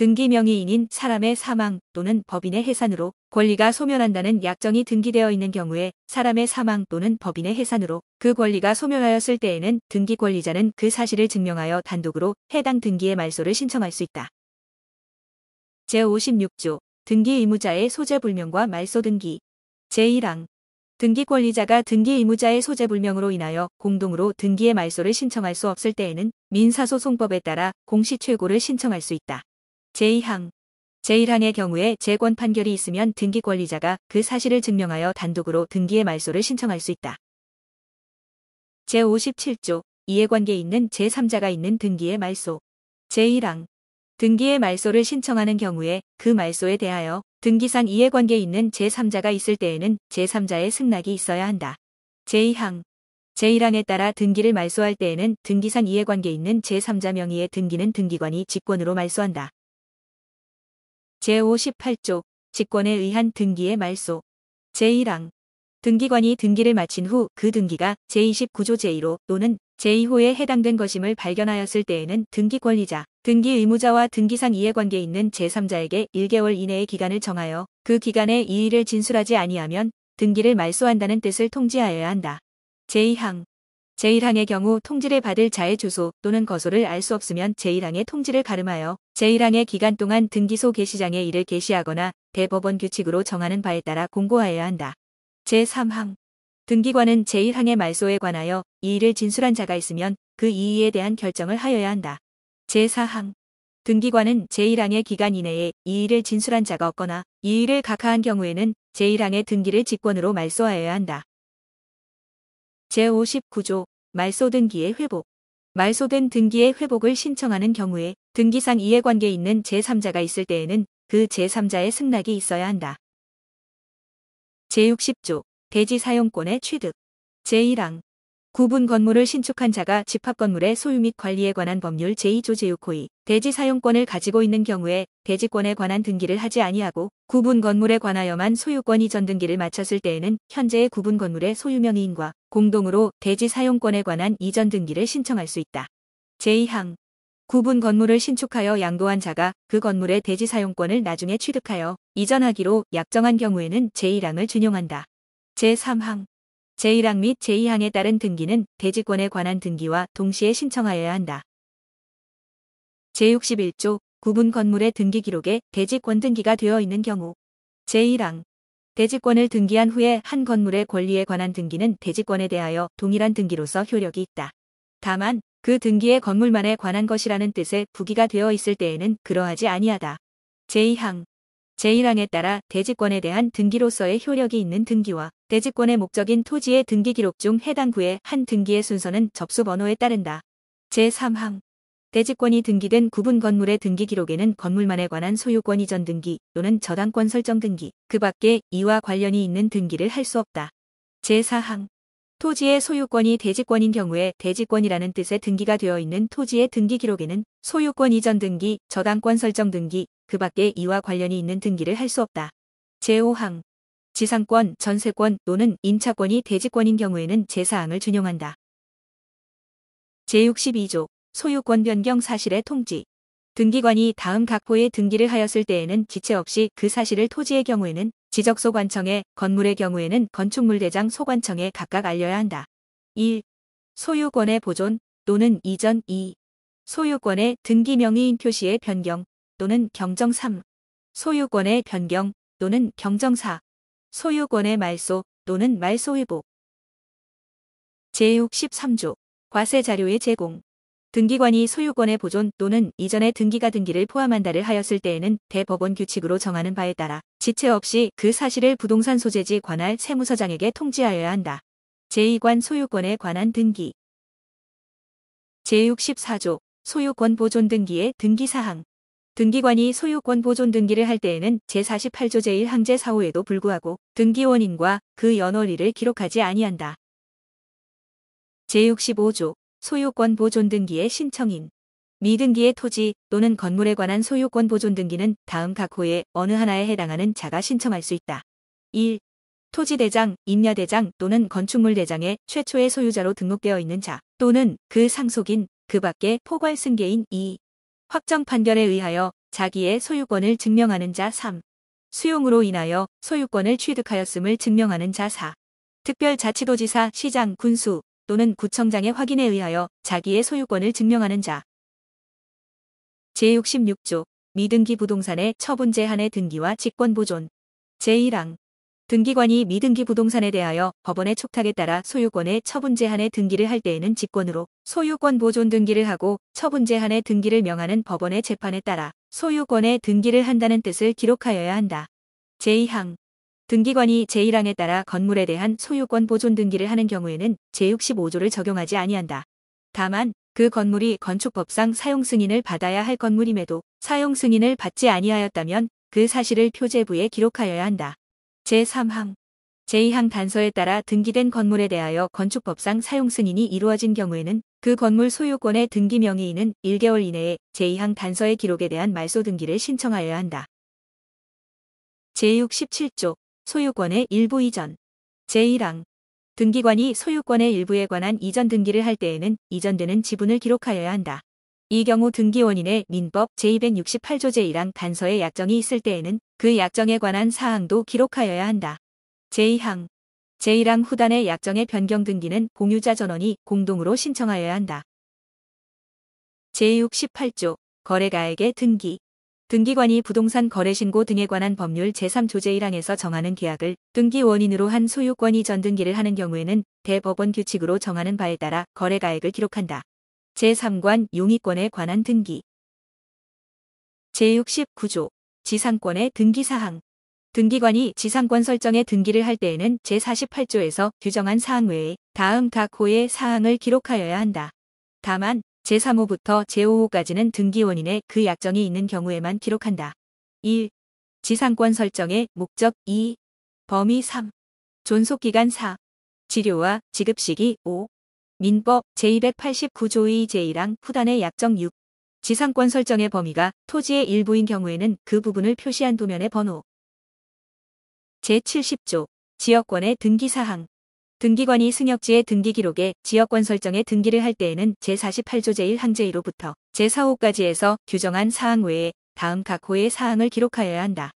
등기 명의인인 사람의 사망 또는 법인의 해산으로 권리가 소멸한다는 약정이 등기되어 있는 경우에 사람의 사망 또는 법인의 해산으로 그 권리가 소멸하였을 때에는 등기 권리자는 그 사실을 증명하여 단독으로 해당 등기의 말소를 신청할 수 있다. 제56조 등기 의무자의 소재불명과 말소등기 제1항 등기 권리자가 등기 의무자의 소재불명으로 인하여 공동으로 등기의 말소를 신청할 수 없을 때에는 민사소송법에 따라 공시최고를 신청할 수 있다. 제2항 제1항의 경우에 재권 판결이 있으면 등기 권리자가 그 사실을 증명하여 단독으로 등기의 말소를 신청할 수 있다. 제57조 이해관계 있는 제3자가 있는 등기의 말소 제1항 등기의 말소를 신청하는 경우에 그 말소에 대하여 등기상 이해관계 있는 제3자가 있을 때에는 제3자의 승낙이 있어야 한다. 제2항 제1항에 따라 등기를 말소할 때에는 등기상 이해관계 있는 제3자 명의의 등기는 등기관이 직권으로 말소한다. 제58조 직권에 의한 등기의 말소 제1항 등기관이 등기를 마친 후 그 등기가 제29조 제1호 또는 제2호에 해당된 것임을 발견하였을 때에는 등기 권리자, 등기 의무자와 등기상 이해관계 있는 제3자에게 1개월 이내의 기간을 정하여 그 기간에 이의를 진술하지 아니하면 등기를 말소한다는 뜻을 통지하여야 한다. 제2항 제1항의 경우 통지를 받을 자의 주소 또는 거소를 알 수 없으면 제1항의 통지를 가름하여 제1항의 기간 동안 등기소 게시장에 이를 게시하거나 대법원 규칙으로 정하는 바에 따라 공고하여야 한다. 제3항 등기관은 제1항의 말소에 관하여 이의를 진술한 자가 있으면 그 이의에 대한 결정을 하여야 한다. 제4항 등기관은 제1항의 기간 이내에 이의를 진술한 자가 없거나 이의를 각하한 경우에는 제1항의 등기를 직권으로 말소하여야 한다. 제59조 말소 등기의 회복 말소된 등기의 회복을 신청하는 경우에 등기상 이해관계 있는 제3자가 있을 때에는 그 제3자의 승낙이 있어야 한다. 제60조 대지 사용권의 취득 제1항 구분 건물을 신축한 자가 집합 건물의 소유 및 관리에 관한 법률 제2조 제6호의 대지 사용권을 가지고 있는 경우에 대지권에 관한 등기를 하지 아니하고 구분 건물에 관하여만 소유권 이전 등기를 마쳤을 때에는 현재의 구분 건물의 소유 명의인과 공동으로 대지 사용권에 관한 이전 등기를 신청할 수 있다. 제2항 구분 건물을 신축하여 양도한 자가 그 건물의 대지 사용권을 나중에 취득하여 이전하기로 약정한 경우에는 제1항을 준용한다. 제3항 제1항 및 제2항에 따른 등기는 대지권에 관한 등기와 동시에 신청하여야 한다. 제61조 구분 건물의 등기 기록에 대지권 등기가 되어 있는 경우 제1항 대지권을 등기한 후에 한 건물의 권리에 관한 등기는 대지권에 대하여 동일한 등기로서 효력이 있다. 다만 그 등기의 건물만에 관한 것이라는 뜻의 부기가 되어 있을 때에는 그러하지 아니하다. 제2항 제1항에 따라 대지권에 대한 등기로서의 효력이 있는 등기와 대지권의 목적인 토지의 등기 기록 중 해당 구의 한 등기의 순서는 접수 번호에 따른다. 제3항 대지권이 등기된 구분 건물의 등기 기록에는 건물만에 관한 소유권 이전 등기 또는 저당권 설정 등기, 그 밖에 이와 관련이 있는 등기를 할 수 없다. 제4항 토지의 소유권이 대지권인 경우에 대지권이라는 뜻의 등기가 되어 있는 토지의 등기 기록에는 소유권 이전 등기, 저당권 설정 등기, 그 밖에 이와 관련이 있는 등기를 할 수 없다. 제5항 지상권, 전세권 또는 임차권이 대지권인 경우에는 제4항을 준용한다. 제62조 소유권 변경 사실의 통지 등기관이 다음 각호의 등기를 하였을 때에는 지체 없이 그 사실을 토지의 경우에는 지적소관청에, 건물의 경우에는 건축물대장 소관청에 각각 알려야 한다. 1. 소유권의 보존 또는 이전 2. 소유권의 등기 명의인 표시의 변경 또는 경정 3. 소유권의 변경 또는 경정 4. 소유권의 말소 또는 말소 회복. 제63조 과세 자료의 제공 등기관이 소유권의 보존 또는 이전의 등기가 등기를 포함한다를 하였을 때에는 대법원 규칙으로 정하는 바에 따라 지체 없이 그 사실을 부동산 소재지 관할 세무서장에게 통지하여야 한다. 제2관 소유권에 관한 등기 제64조 소유권 보존 등기의 등기사항 등기관이 소유권 보존 등기를 할 때에는 제48조 제1항 제4호에도 불구하고 등기 원인과 그 연월일을 기록하지 아니한다. 제65조 소유권 보존 등기의 신청인 미등기의 토지 또는 건물에 관한 소유권 보존 등기는 다음 각호의 어느 하나에 해당하는 자가 신청할 수 있다. 1. 토지대장, 임야대장 또는 건축물대장의 최초의 소유자로 등록되어 있는 자 또는 그 상속인, 그 밖의 포괄승계인 2. 확정 판결에 의하여 자기의 소유권을 증명하는 자 3. 수용으로 인하여 소유권을 취득하였음을 증명하는 자 4. 특별자치도지사, 시장, 군수 또는 구청장의 확인에 의하여 자기의 소유권을 증명하는 자. 제66조 미등기 부동산의 처분 제한의 등기와 직권보존. 제1항 등기관이 미등기 부동산에 대하여 법원의 촉탁에 따라 소유권의 처분 제한의 등기를 할 때에는 직권으로 소유권 보존 등기를 하고 처분 제한의 등기를 명하는 법원의 재판에 따라 소유권의 등기를 한다는 뜻을 기록하여야 한다. 제2항 등기관이 제1항에 따라 건물에 대한 소유권 보존 등기를 하는 경우에는 제65조를 적용하지 아니한다. 다만 그 건물이 건축법상 사용 승인을 받아야 할 건물임에도 사용 승인을 받지 아니하였다면 그 사실을 표제부에 기록하여야 한다. 제3항 제2항 단서에 따라 등기된 건물에 대하여 건축법상 사용 승인이 이루어진 경우에는 그 건물 소유권의 등기 명의인은 1개월 이내에 제2항 단서의 기록에 대한 말소 등기를 신청하여야 한다. 제67조 소유권의 일부 이전. 제1항 등기관이 소유권의 일부에 관한 이전 등기를 할 때에는 이전되는 지분을 기록하여야 한다. 이 경우 등기원인의 민법 제268조 제1항 단서에 약정이 있을 때에는 그 약정에 관한 사항도 기록하여야 한다. 제2항 제1항 후단의 약정의 변경 등기는 공유자 전원이 공동으로 신청하여야 한다. 제68조 거래가액의 등기. 등기관이 부동산 거래신고 등에 관한 법률 제3조 제1항에서 정하는 계약을 등기원인으로 한 소유권 이전 등기를 하는 경우에는 대법원 규칙으로 정하는 바에 따라 거래가액을 기록한다. 제3관 용의권에 관한 등기. 제69조 지상권의 등기사항. 등기관이 지상권 설정의 등기를 할 때에는 제48조에서 규정한 사항 외에 다음 각 호의 사항을 기록하여야 한다. 다만 제3호부터 제5호까지는 등기원인의 그 약정이 있는 경우에만 기록한다. 1. 지상권 설정의 목적 2. 범위 3. 존속기간 4. 지료와 지급시기 5. 민법 제289조 2 제1항 후단의 약정 6. 지상권 설정의 범위가 토지의 일부인 경우에는 그 부분을 표시한 도면의 번호. 제70조 지역권의 등기사항. 등기관이 승역지의 등기기록에 지역권 설정의 등기를 할 때에는 제48조 제1항 제1호부터 제4호까지에서 규정한 사항 외에 다음 각 호의 사항을 기록하여야 한다.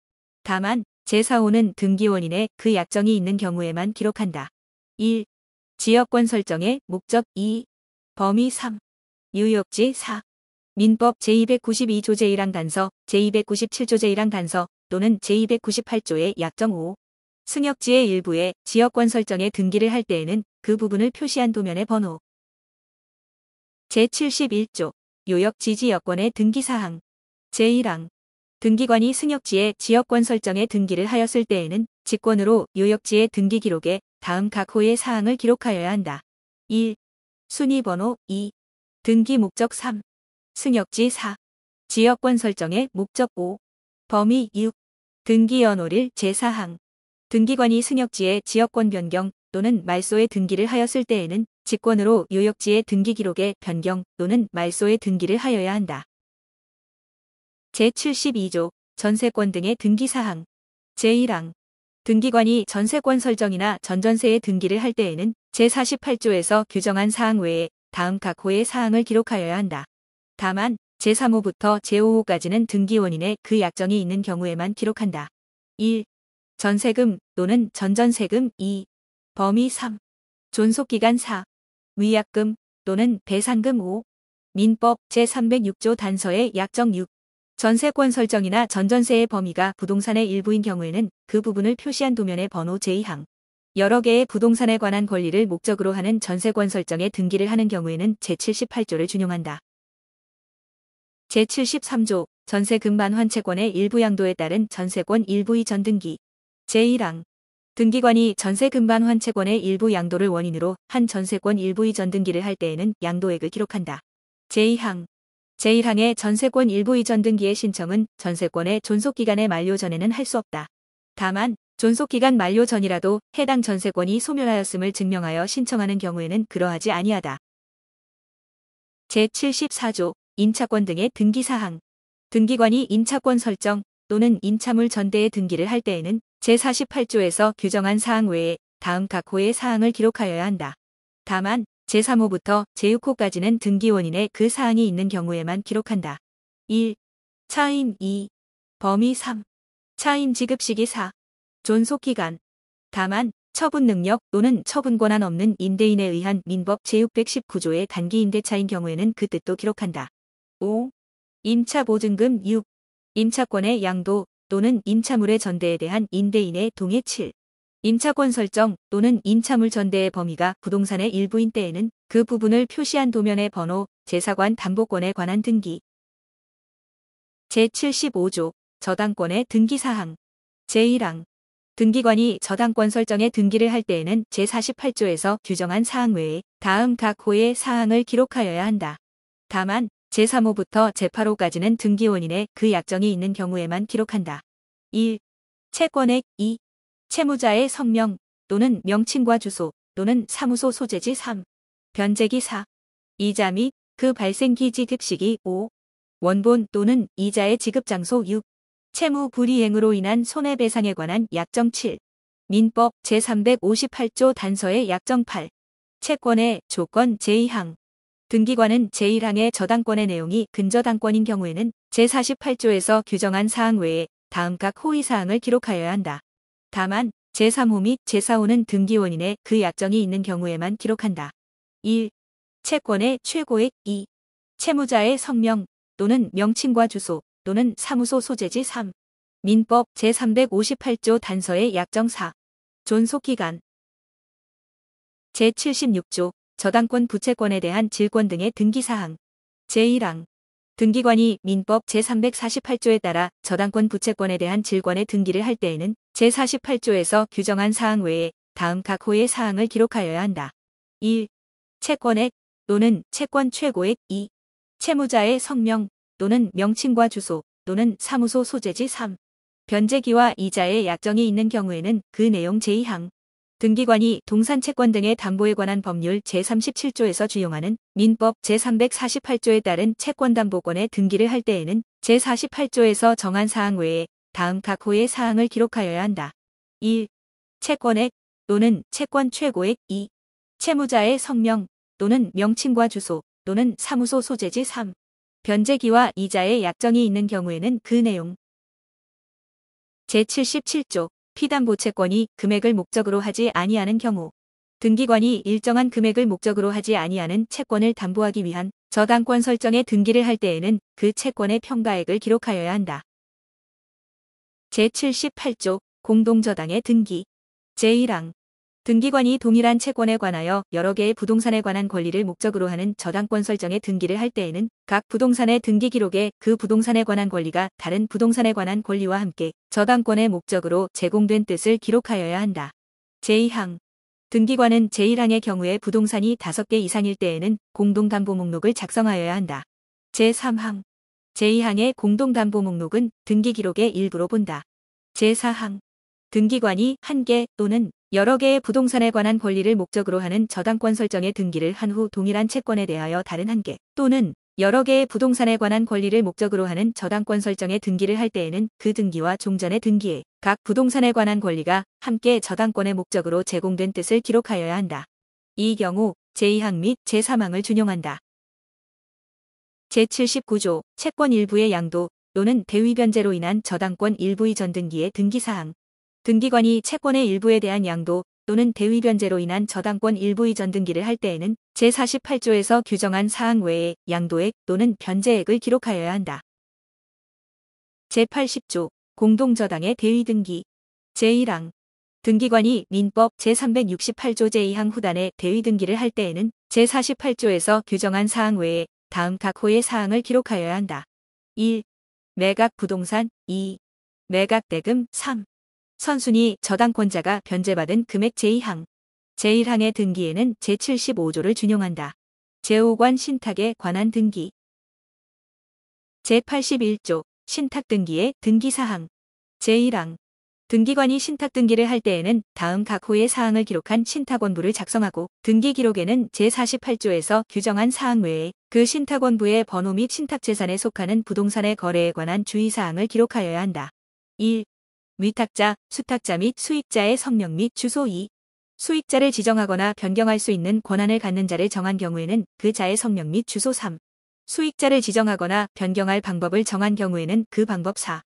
다만 제4호는 등기원인의 그 약정이 있는 경우에만 기록한다. 1. 지역권 설정의 목적 2. 범위 3. 유역지 4. 민법 제292조 제1항 단서, 제297조 제1항 단서 또는 제298조의 약정 5. 승역지의 일부에 지역권 설정의 등기를 할 때에는 그 부분을 표시한 도면의 번호. 제71조 요역지 지역권의 등기사항. 제1항 등기관이 승역지의 지역권 설정의 등기를 하였을 때에는 직권으로 요역지의 등기 기록에 다음 각 호의 사항을 기록하여야 한다. 1. 순위번호 2. 등기 목적 3. 승역지 4. 지역권 설정의 목적 5. 범위 6. 등기 연호일 제4항 등기관이 승역지의 지역권 변경 또는 말소의 등기를 하였을 때에는 직권으로 요역지의 등기 기록에 변경 또는 말소의 등기를 하여야 한다. 제72조 전세권 등의 등기사항. 제1항 등기관이 전세권 설정이나 전전세의 등기를 할 때에는 제48조에서 규정한 사항 외에 다음 각 호의 사항을 기록하여야 한다. 다만 제3호부터 제5호까지는 등기원인의 그 약정이 있는 경우에만 기록한다. 1. 전세금 또는 전전세금 2. 범위 3. 존속기간 4. 위약금 또는 배상금 5. 민법 제306조 단서의 약정 6. 전세권 설정이나 전전세의 범위가 부동산의 일부인 경우에는 그 부분을 표시한 도면의 번호 제2항. 여러 개의 부동산에 관한 권리를 목적으로 하는 전세권 설정의 등기를 하는 경우에는 제78조를 준용한다. 제73조 전세금반 환채권의 일부 양도에 따른 전세권 일부 이전 등기. 제1항 등기관이 전세금반 환채권의 일부 양도를 원인으로 한 전세권 일부 이전 등기를 할 때에는 양도액을 기록한다. 제2항 제1항의 전세권 일부 이전 등기의 신청은 전세권의 존속기간의 만료 전에는 할 수 없다. 다만 존속기간 만료 전이라도 해당 전세권이 소멸하였음을 증명하여 신청하는 경우에는 그러하지 아니하다. 제74조 임차권 등의 등기사항. 등기관이 임차권 설정 또는 임차물 전대의 등기를 할 때에는 제48조에서 규정한 사항 외에 다음 각 호의 사항을 기록하여야 한다. 다만 제3호부터 제6호까지는 등기원인의 그 사항이 있는 경우에만 기록한다. 1. 차임 2. 범위 3. 차임 지급시기 4. 존속기간. 다만 처분 능력 또는 처분 권한 없는 임대인에 의한 민법 제619조의 단기 임대차인 경우에는 그 뜻도 기록한다. 5. 임차 보증금 6. 임차권의 양도 또는 임차물의 전대에 대한 임대인의 동의 7. 임차권 설정 또는 임차물 전대의 범위가 부동산의 일부인 때에는 그 부분을 표시한 도면의 번호, 제사관 담보권에 관한 등기. 제75조 저당권의 등기사항. 제1항. 등기관이 저당권 설정의 등기를 할 때에는 제48조에서 규정한 사항 외에 다음 각 호의 사항을 기록하여야 한다. 다만 제3호부터 제8호까지는 등기 원인에 그 약정이 있는 경우에만 기록한다. 1. 채권액 2. 채무자의 성명 또는 명칭과 주소 또는 사무소 소재지 3. 변제기 4. 이자 및 그 발생기 지급시기 5. 원본 또는 이자의 지급 장소 6. 채무 불이행으로 인한 손해배상에 관한 약정 7. 민법 제358조 단서의 약정 8. 채권의 조건 제2항. 등기관은 제1항의 저당권의 내용이 근저당권인 경우에는 제48조에서 규정한 사항 외에 다음 각 호의 사항을 기록하여야 한다. 다만 제3호 및 제4호는 등기 원인에 그 약정이 있는 경우에만 기록한다. 1. 채권의 최고액 2. 채무자의 성명 또는 명칭과 주소 또는 사무소 소재지 3. 민법 제358조 단서의 약정 4. 존속기간. 제76조 저당권 부채권에 대한 질권 등의 등기사항. 제1항. 등기관이 민법 제348조에 따라 저당권 부채권에 대한 질권의 등기를 할 때에는 제48조에서 규정한 사항 외에 다음 각 호의 사항을 기록하여야 한다. 1. 채권액 또는 채권 최고액 2. 채무자의 성명 또는 명칭과 주소 또는 사무소 소재지 3. 변제기와 이자의 약정이 있는 경우에는 그 내용 제2항. 등기관이 동산채권 등의 담보에 관한 법률 제37조에서 준용하는 민법 제348조에 따른 채권담보권의 등기를 할 때에는 제48조에서 정한 사항 외에 다음 각 호의 사항을 기록하여야 한다. 1. 채권액 또는 채권 최고액 2. 채무자의 성명 또는 명칭과 주소 또는 사무소 소재지 3. 변제기와 이자의 약정이 있는 경우에는 그 내용. 제77조 피담보채권이 금액을 목적으로 하지 아니하는 경우. 등기관이 일정한 금액을 목적으로 하지 아니하는 채권을 담보하기 위한 저당권 설정의 등기를 할 때에는 그 채권의 평가액을 기록하여야 한다. 제78조 공동저당의 등기. 제1항. 등기관이 동일한 채권에 관하여 여러 개의 부동산에 관한 권리를 목적으로 하는 저당권 설정의 등기를 할 때에는 각 부동산의 등기 기록에 그 부동산에 관한 권리가 다른 부동산에 관한 권리와 함께 저당권의 목적으로 제공된 뜻을 기록하여야 한다. 제2항. 등기관은 제1항의 경우에 부동산이 5개 이상일 때에는 공동담보 목록을 작성하여야 한다. 제3항. 제2항의 공동담보 목록은 등기 기록의 일부로 본다. 제4항. 등기관이 1개 또는 여러 개의 부동산에 관한 권리를 목적으로 하는 저당권 설정의 등기를 한 후 동일한 채권에 대하여 다른 1개 또는 여러 개의 부동산에 관한 권리를 목적으로 하는 저당권 설정의 등기를 할 때에는 그 등기와 종전의 등기에 각 부동산에 관한 권리가 함께 저당권의 목적으로 제공된 뜻을 기록하여야 한다. 이 경우 제2항 및 제3항을 준용한다. 제79조 채권 일부의 양도 또는 대위 변제로 인한 저당권 일부의 전등기의 등기사항. 등기관이 채권의 일부에 대한 양도 또는 대위 변제로 인한 저당권 일부의 전등기를 할 때에는 제48조에서 규정한 사항 외에 양도액 또는 변제액을 기록하여야 한다. 제80조 공동저당의 대위 등기. 제1항. 등기관이 민법 제368조 제2항 후단의 대위 등기를 할 때에는 제48조에서 규정한 사항 외에 다음 각 호의 사항을 기록하여야 한다. 1. 매각 부동산 2. 매각 대금 3. 선순위 저당권자가 변제받은 금액 제2항. 제1항의 등기에는 제75조를 준용한다. 제5관 신탁에 관한 등기. 제81조 신탁 등기의 등기사항. 제1항. 등기관이 신탁 등기를 할 때에는 다음 각 호의 사항을 기록한 신탁원부를 작성하고 등기 기록에는 제48조에서 규정한 사항 외에 그 신탁원부의 번호 및 신탁재산에 속하는 부동산의 거래에 관한 주의사항을 기록하여야 한다. 1. 위탁자, 수탁자 및 수익자의 성명 및 주소 2. 수익자를 지정하거나 변경할 수 있는 권한을 갖는 자를 정한 경우에는 그 자의 성명 및 주소 3. 수익자를 지정하거나 변경할 방법을 정한 경우에는 그 방법 4.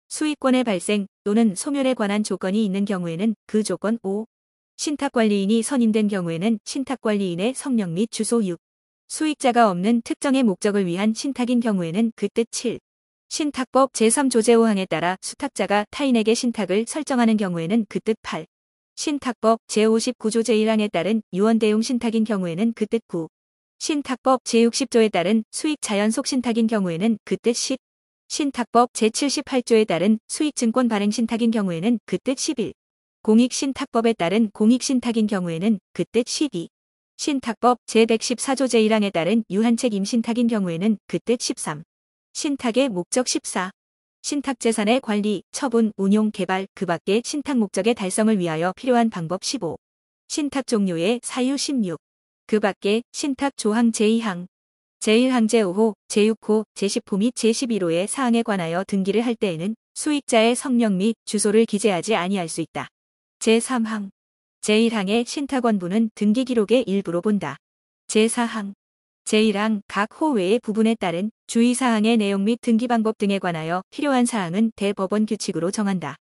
수익권의 발생 또는 소멸에 관한 조건이 있는 경우에는 그 조건 5. 신탁관리인이 선임된 경우에는 신탁관리인의 성명 및 주소 6. 수익자가 없는 특정의 목적을 위한 신탁인 경우에는 그 뜻 7. 신탁법 제3조제5항에 따라 수탁자가 타인에게 신탁을 설정하는 경우에는 그 뜻 8. 신탁법 제59조 제1항에 따른 유언대용 신탁인 경우에는 그 뜻 9. 신탁법 제60조에 따른 수익 자연속 신탁인 경우에는 그 뜻 10. 신탁법 제78조에 따른 수익증권 발행 신탁인 경우에는 그 뜻 11. 공익신탁법에 따른 공익신탁인 경우에는 그 뜻 12. 신탁법 제114조 제1항에 따른 유한책 임신탁인 경우에는 그 뜻 13. 신탁의 목적 14. 신탁재산의 관리, 처분, 운용, 개발, 그 밖의 신탁 목적의 달성을 위하여 필요한 방법 15. 신탁 종료의 사유 16. 그 밖의 신탁 조항 제2항, 제1항 제5호, 제6호, 제10호 및 제11호의 사항에 관하여 등기를 할 때에는 수익자의 성명 및 주소를 기재하지 아니할 수 있다. 제3항, 제1항의 신탁원부는 등기 기록의 일부로 본다. 제4항, 제1항 각 호 외의 부분에 따른 주의사항의 내용 및 등기 방법 등에 관하여 필요한 사항은 대법원 규칙으로 정한다.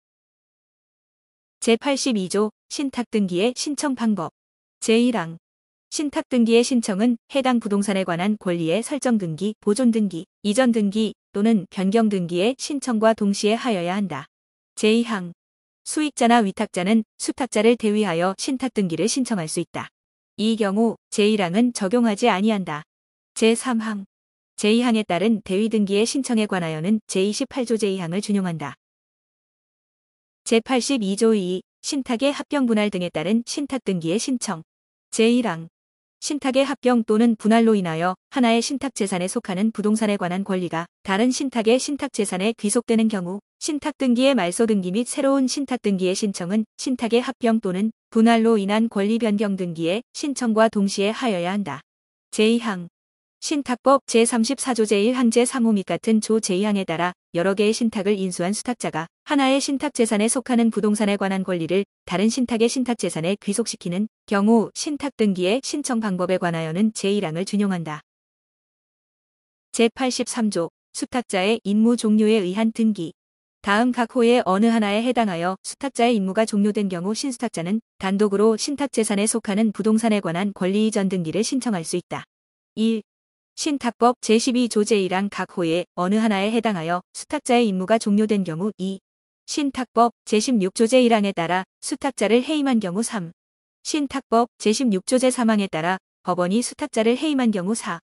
제82조 신탁등기의 신청 방법. 제1항 신탁등기의 신청은 해당 부동산에 관한 권리의 설정등기, 보존등기, 이전등기 또는 변경등기의 신청과 동시에 하여야 한다. 제2항 수익자나 위탁자는 수탁자를 대위하여 신탁등기를 신청할 수 있다. 이 경우 제1항은 적용하지 아니한다. 제3항 제2항에 따른 대위등기의 신청에 관하여는 제28조 제2항을 준용한다. 제82조 2 신탁의 합병 분할 등에 따른 신탁등기의 신청. 제1항 신탁의 합병 또는 분할로 인하여 하나의 신탁재산에 속하는 부동산에 관한 권리가 다른 신탁의 신탁재산에 귀속되는 경우 신탁등기의 말소등기 및 새로운 신탁등기의 신청은 신탁의 합병 또는 분할로 인한 권리 변경 등기의 신청과 동시에 하여야 한다. 제2항 신탁법 제34조 제1항 제3호 및 같은 조 제2항에 따라 여러 개의 신탁을 인수한 수탁자가 하나의 신탁재산에 속하는 부동산에 관한 권리를 다른 신탁의 신탁재산에 귀속시키는 경우 신탁등기의 신청 방법에 관하여는 제1항을 준용한다. 제83조 수탁자의 임무 종료에 의한 등기. 다음 각 호의 어느 하나에 해당하여 수탁자의 임무가 종료된 경우 신수탁자는 단독으로 신탁재산에 속하는 부동산에 관한 권리 이전 등기를 신청할 수 있다. 1. 신탁법 제12조 제1항 각 호의 어느 하나에 해당하여 수탁자의 임무가 종료된 경우 2. 신탁법 제16조 제1항에 따라 수탁자를 해임한 경우 3. 신탁법 제16조 제3항에 따라 법원이 수탁자를 해임한 경우 4.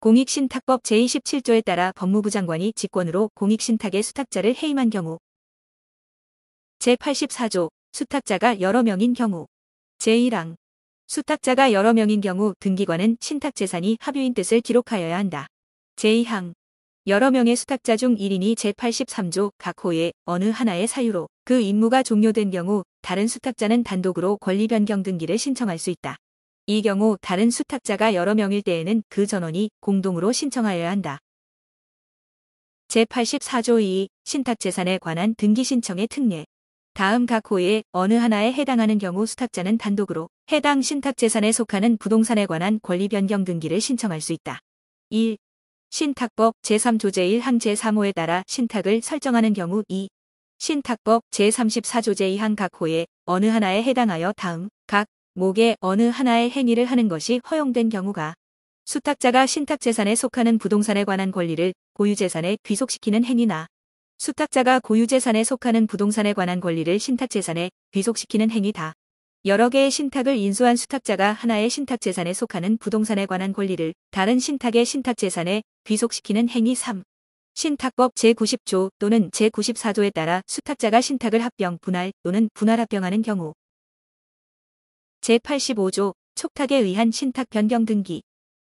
공익신탁법 제27조에 따라 법무부 장관이 직권으로 공익신탁의 수탁자를 해임한 경우. 제84조 수탁자가 여러 명인 경우. 제1항 수탁자가 여러 명인 경우 등기관은 신탁재산이 합유인 뜻을 기록하여야 한다. 제2항 여러 명의 수탁자 중 1인이 제83조 각 호의 어느 하나의 사유로 그 임무가 종료된 경우 다른 수탁자는 단독으로 권리 변경 등기를 신청할 수 있다. 이 경우 다른 수탁자가 여러 명일 때에는 그 전원이 공동으로 신청하여야 한다. 제84조 2 신탁재산에 관한 등기 신청의 특례. 다음 각 호의 어느 하나에 해당하는 경우 수탁자는 단독으로 해당 신탁재산에 속하는 부동산에 관한 권리 변경 등기를 신청할 수 있다. 1. 신탁법 제3조 제1항 제3호에 따라 신탁을 설정하는 경우 2. 신탁법 제34조 제2항 각 호의 어느 하나에 해당하여 다음 각 목의 어느 하나의 행위를 하는 것이 허용된 경우가 수탁자가 신탁재산에 속하는 부동산에 관한 권리를 고유재산에 귀속시키는 행위나 수탁자가 고유재산에 속하는 부동산에 관한 권리를 신탁재산에 귀속시키는 행위다. 여러 개의 신탁을 인수한 수탁자가 하나의 신탁재산에 속하는 부동산에 관한 권리를 다른 신탁의 신탁재산에 귀속시키는 행위 3. 신탁법 제90조 또는 제94조에 따라 수탁자가 신탁을 합병, 분할 또는 분할합병하는 경우. 제85조 촉탁에 의한 신탁 변경 등기.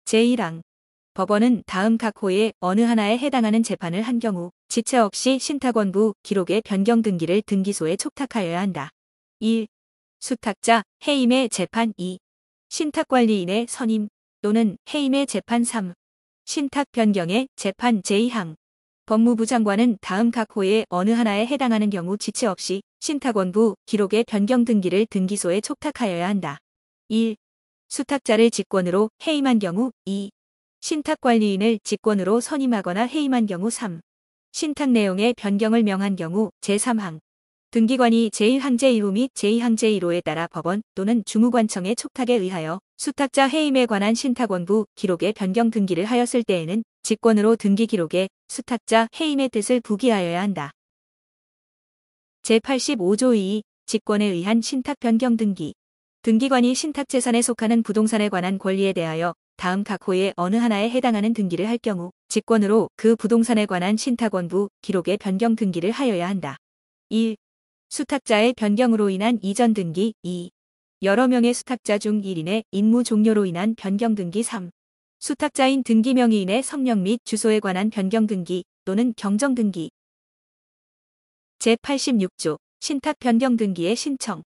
제1항 법원은 다음 각 호의 어느 하나에 해당하는 재판을 한 경우 지체 없이 신탁원부 기록의 변경 등기를 등기소에 촉탁하여야 한다. 1. 수탁자 해임의 재판 2. 신탁관리인의 선임 또는 해임의 재판 3. 신탁 변경의 재판 제2항 법무부 장관은 다음 각 호의 어느 하나에 해당하는 경우 지체 없이 신탁원부 기록의 변경 등기를 등기소에 촉탁하여야 한다. 1. 수탁자를 직권으로 해임한 경우 2. 신탁관리인을 직권으로 선임하거나 해임한 경우 3. 신탁 내용의 변경을 명한 경우 제3항. 등기관이 제1항 제1호 및 제2항 제1호에 따라 법원 또는 주무관청의 촉탁에 의하여 수탁자 해임에 관한 신탁원부 기록의 변경 등기를 하였을 때에는 직권으로 등기 기록에 수탁자 해임의 뜻을 부기하여야 한다. 제85조 2. 직권에 의한 신탁 변경 등기. 등기관이 신탁재산에 속하는 부동산에 관한 권리에 대하여 다음 각 호의 어느 하나에 해당하는 등기를 할 경우 직권으로 그 부동산에 관한 신탁원부 기록의 변경 등기를 하여야 한다. 1. 수탁자의 변경으로 인한 이전 등기. 2. 여러 명의 수탁자 중 1인의 임무 종료로 인한 변경 등기. 3. 수탁자인 등기 명의인의 성명 및 주소에 관한 변경 등기 또는 경정 등기. 제86조 신탁 변경 등기의 신청.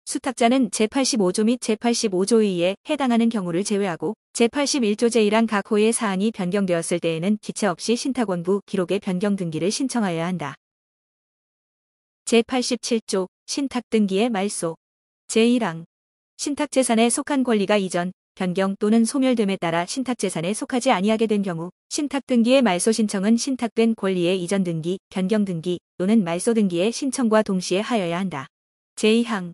수탁자는 제85조 및 제85조 2에 해당하는 경우를 제외하고 제81조 제1항 각 호의 사항이 변경되었을 때에는 지체 없이 신탁원부 기록의 변경 등기를 신청하여야 한다. 제87조 신탁 등기의 말소. 제1항 신탁재산에 속한 권리가 이전, 변경 또는 소멸됨에 따라 신탁재산에 속하지 아니하게 된 경우 신탁 등기의 말소 신청은 신탁된 권리의 이전 등기, 변경 등기 또는 말소 등기의 신청과 동시에 하여야 한다. 제2항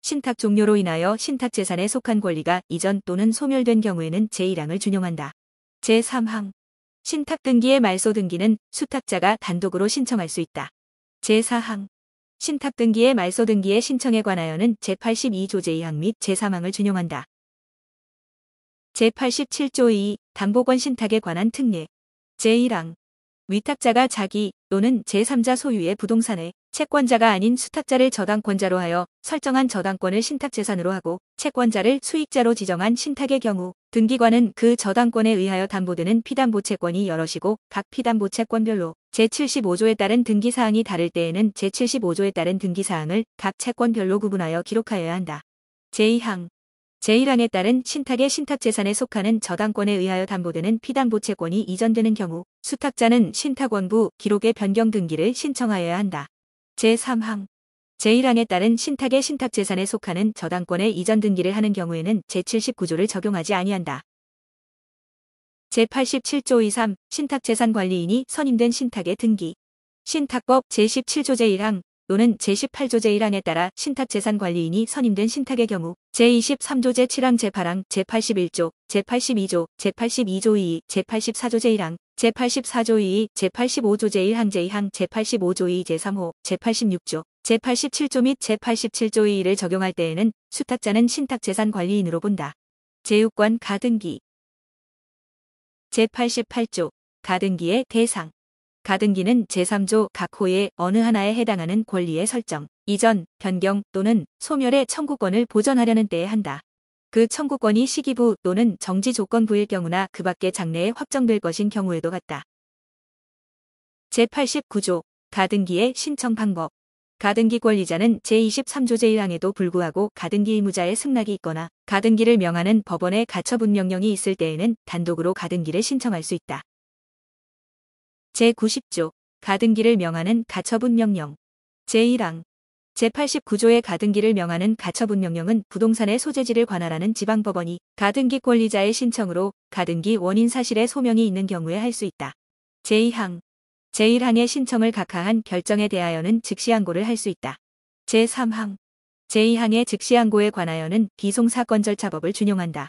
신탁 종료로 인하여 신탁재산에 속한 권리가 이전 또는 소멸된 경우에는 제1항을 준용한다. 제3항 신탁 등기의 말소 등기는 수탁자가 단독으로 신청할 수 있다. 제4항 신탁 등기의 말소 등기의 신청에 관하여는 제82조 제2항 및 제3항을 준용한다. 제87조 2. 담보권 신탁에 관한 특례. 제1항 위탁자가 자기 또는 제3자 소유의 부동산에 채권자가 아닌 수탁자를 저당권자로 하여 설정한 저당권을 신탁재산으로 하고 채권자를 수익자로 지정한 신탁의 경우 등기관은 그 저당권에 의하여 담보되는 피담보채권이 여럿이고 각 피담보채권별로 제75조에 따른 등기사항이 다를 때에는 제75조에 따른 등기사항을 각 채권별로 구분하여 기록하여야 한다. 제2항 제1항에 따른 신탁의 신탁재산에 속하는 저당권에 의하여 담보되는 피담보채권이 이전되는 경우 수탁자는 신탁원부 기록의 변경 등기를 신청하여야 한다. 제3항 제1항에 따른 신탁의 신탁재산에 속하는 저당권의 이전 등기를 하는 경우에는 제79조를 적용하지 아니한다. 제87조 2.3 신탁재산관리인이 선임된 신탁의 등기. 신탁법 제17조 제1항 또는 제18조 제1항에 따라 신탁재산관리인이 선임된 신탁의 경우 제23조 제7항 제8항 제81조 제82조 제82조 2 제84조 제1항 제84조 2 제85조 제1항 제2항 제85조 2 제3호 제86조 제87조 및 제87조 2를 적용할 때에는 수탁자는 신탁재산관리인으로 본다. 제6권 가등기. 제88조 가등기의 대상. 가등기는 제3조 각 호의 어느 하나에 해당하는 권리의 설정, 이전, 변경 또는 소멸의 청구권을 보전하려는 때에 한다. 그 청구권이 시기부 또는 정지 조건부일 경우나 그 밖의 장래에 확정될 것인 경우에도 같다. 제89조 가등기의 신청 방법. 가등기 권리자는 제23조 제1항에도 불구하고 가등기 의무자의 승낙이 있거나 가등기를 명하는 법원의 가처분 명령이 있을 때에는 단독으로 가등기를 신청할 수 있다. 제90조 가등기를 명하는 가처분 명령. 제1항 제89조의 가등기를 명하는 가처분 명령은 부동산의 소재지를 관할하는 지방법원이 가등기 권리자의 신청으로 가등기 원인 사실의 소명이 있는 경우에 할 수 있다. 제2항 제1항의 신청을 각하한 결정에 대하여는 즉시항고를 할 수 있다. 제3항 제2항의 즉시항고에 관하여는 비송사건절차법을 준용한다.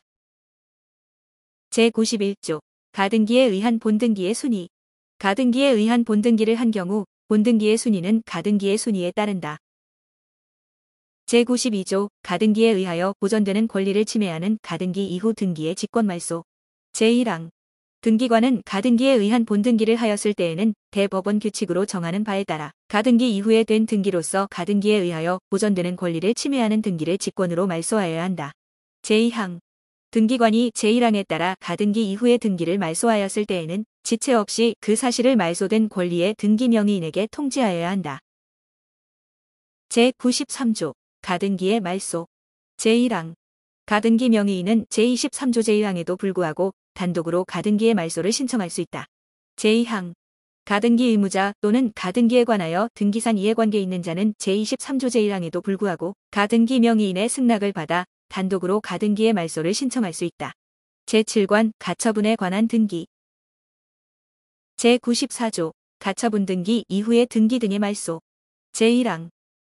제91조 가등기에 의한 본등기의 순위. 가등기에 의한 본등기를 한 경우 본등기의 순위는 가등기의 순위에 따른다. 제92조 가등기에 의하여 보전되는 권리를 침해하는 가등기 이후 등기의 직권말소. 제1항 등기관은 가등기에 의한 본등기를 하였을 때에는 대법원 규칙으로 정하는 바에 따라 가등기 이후에 된 등기로서 가등기에 의하여 보전되는 권리를 침해하는 등기를 직권으로 말소하여야 한다. 제2항 등기관이 제1항에 따라 가등기 이후의 등기를 말소하였을 때에는 지체 없이 그 사실을 말소된 권리의 등기 명의인에게 통지하여야 한다. 제93조 가등기의 말소. 제1항 가등기 명의인은 제23조 제1항에도 불구하고 단독으로 가등기의 말소를 신청할 수 있다. 제2항 가등기 의무자 또는 가등기에 관하여 등기상 이해관계 있는 자는 제23조 제1항에도 불구하고 가등기 명의인의 승낙을 받아 단독으로 가등기의 말소를 신청할 수 있다. 제7관 가처분에 관한 등기. 제94조 가처분 등기 이후의 등기 등의 말소. 제1항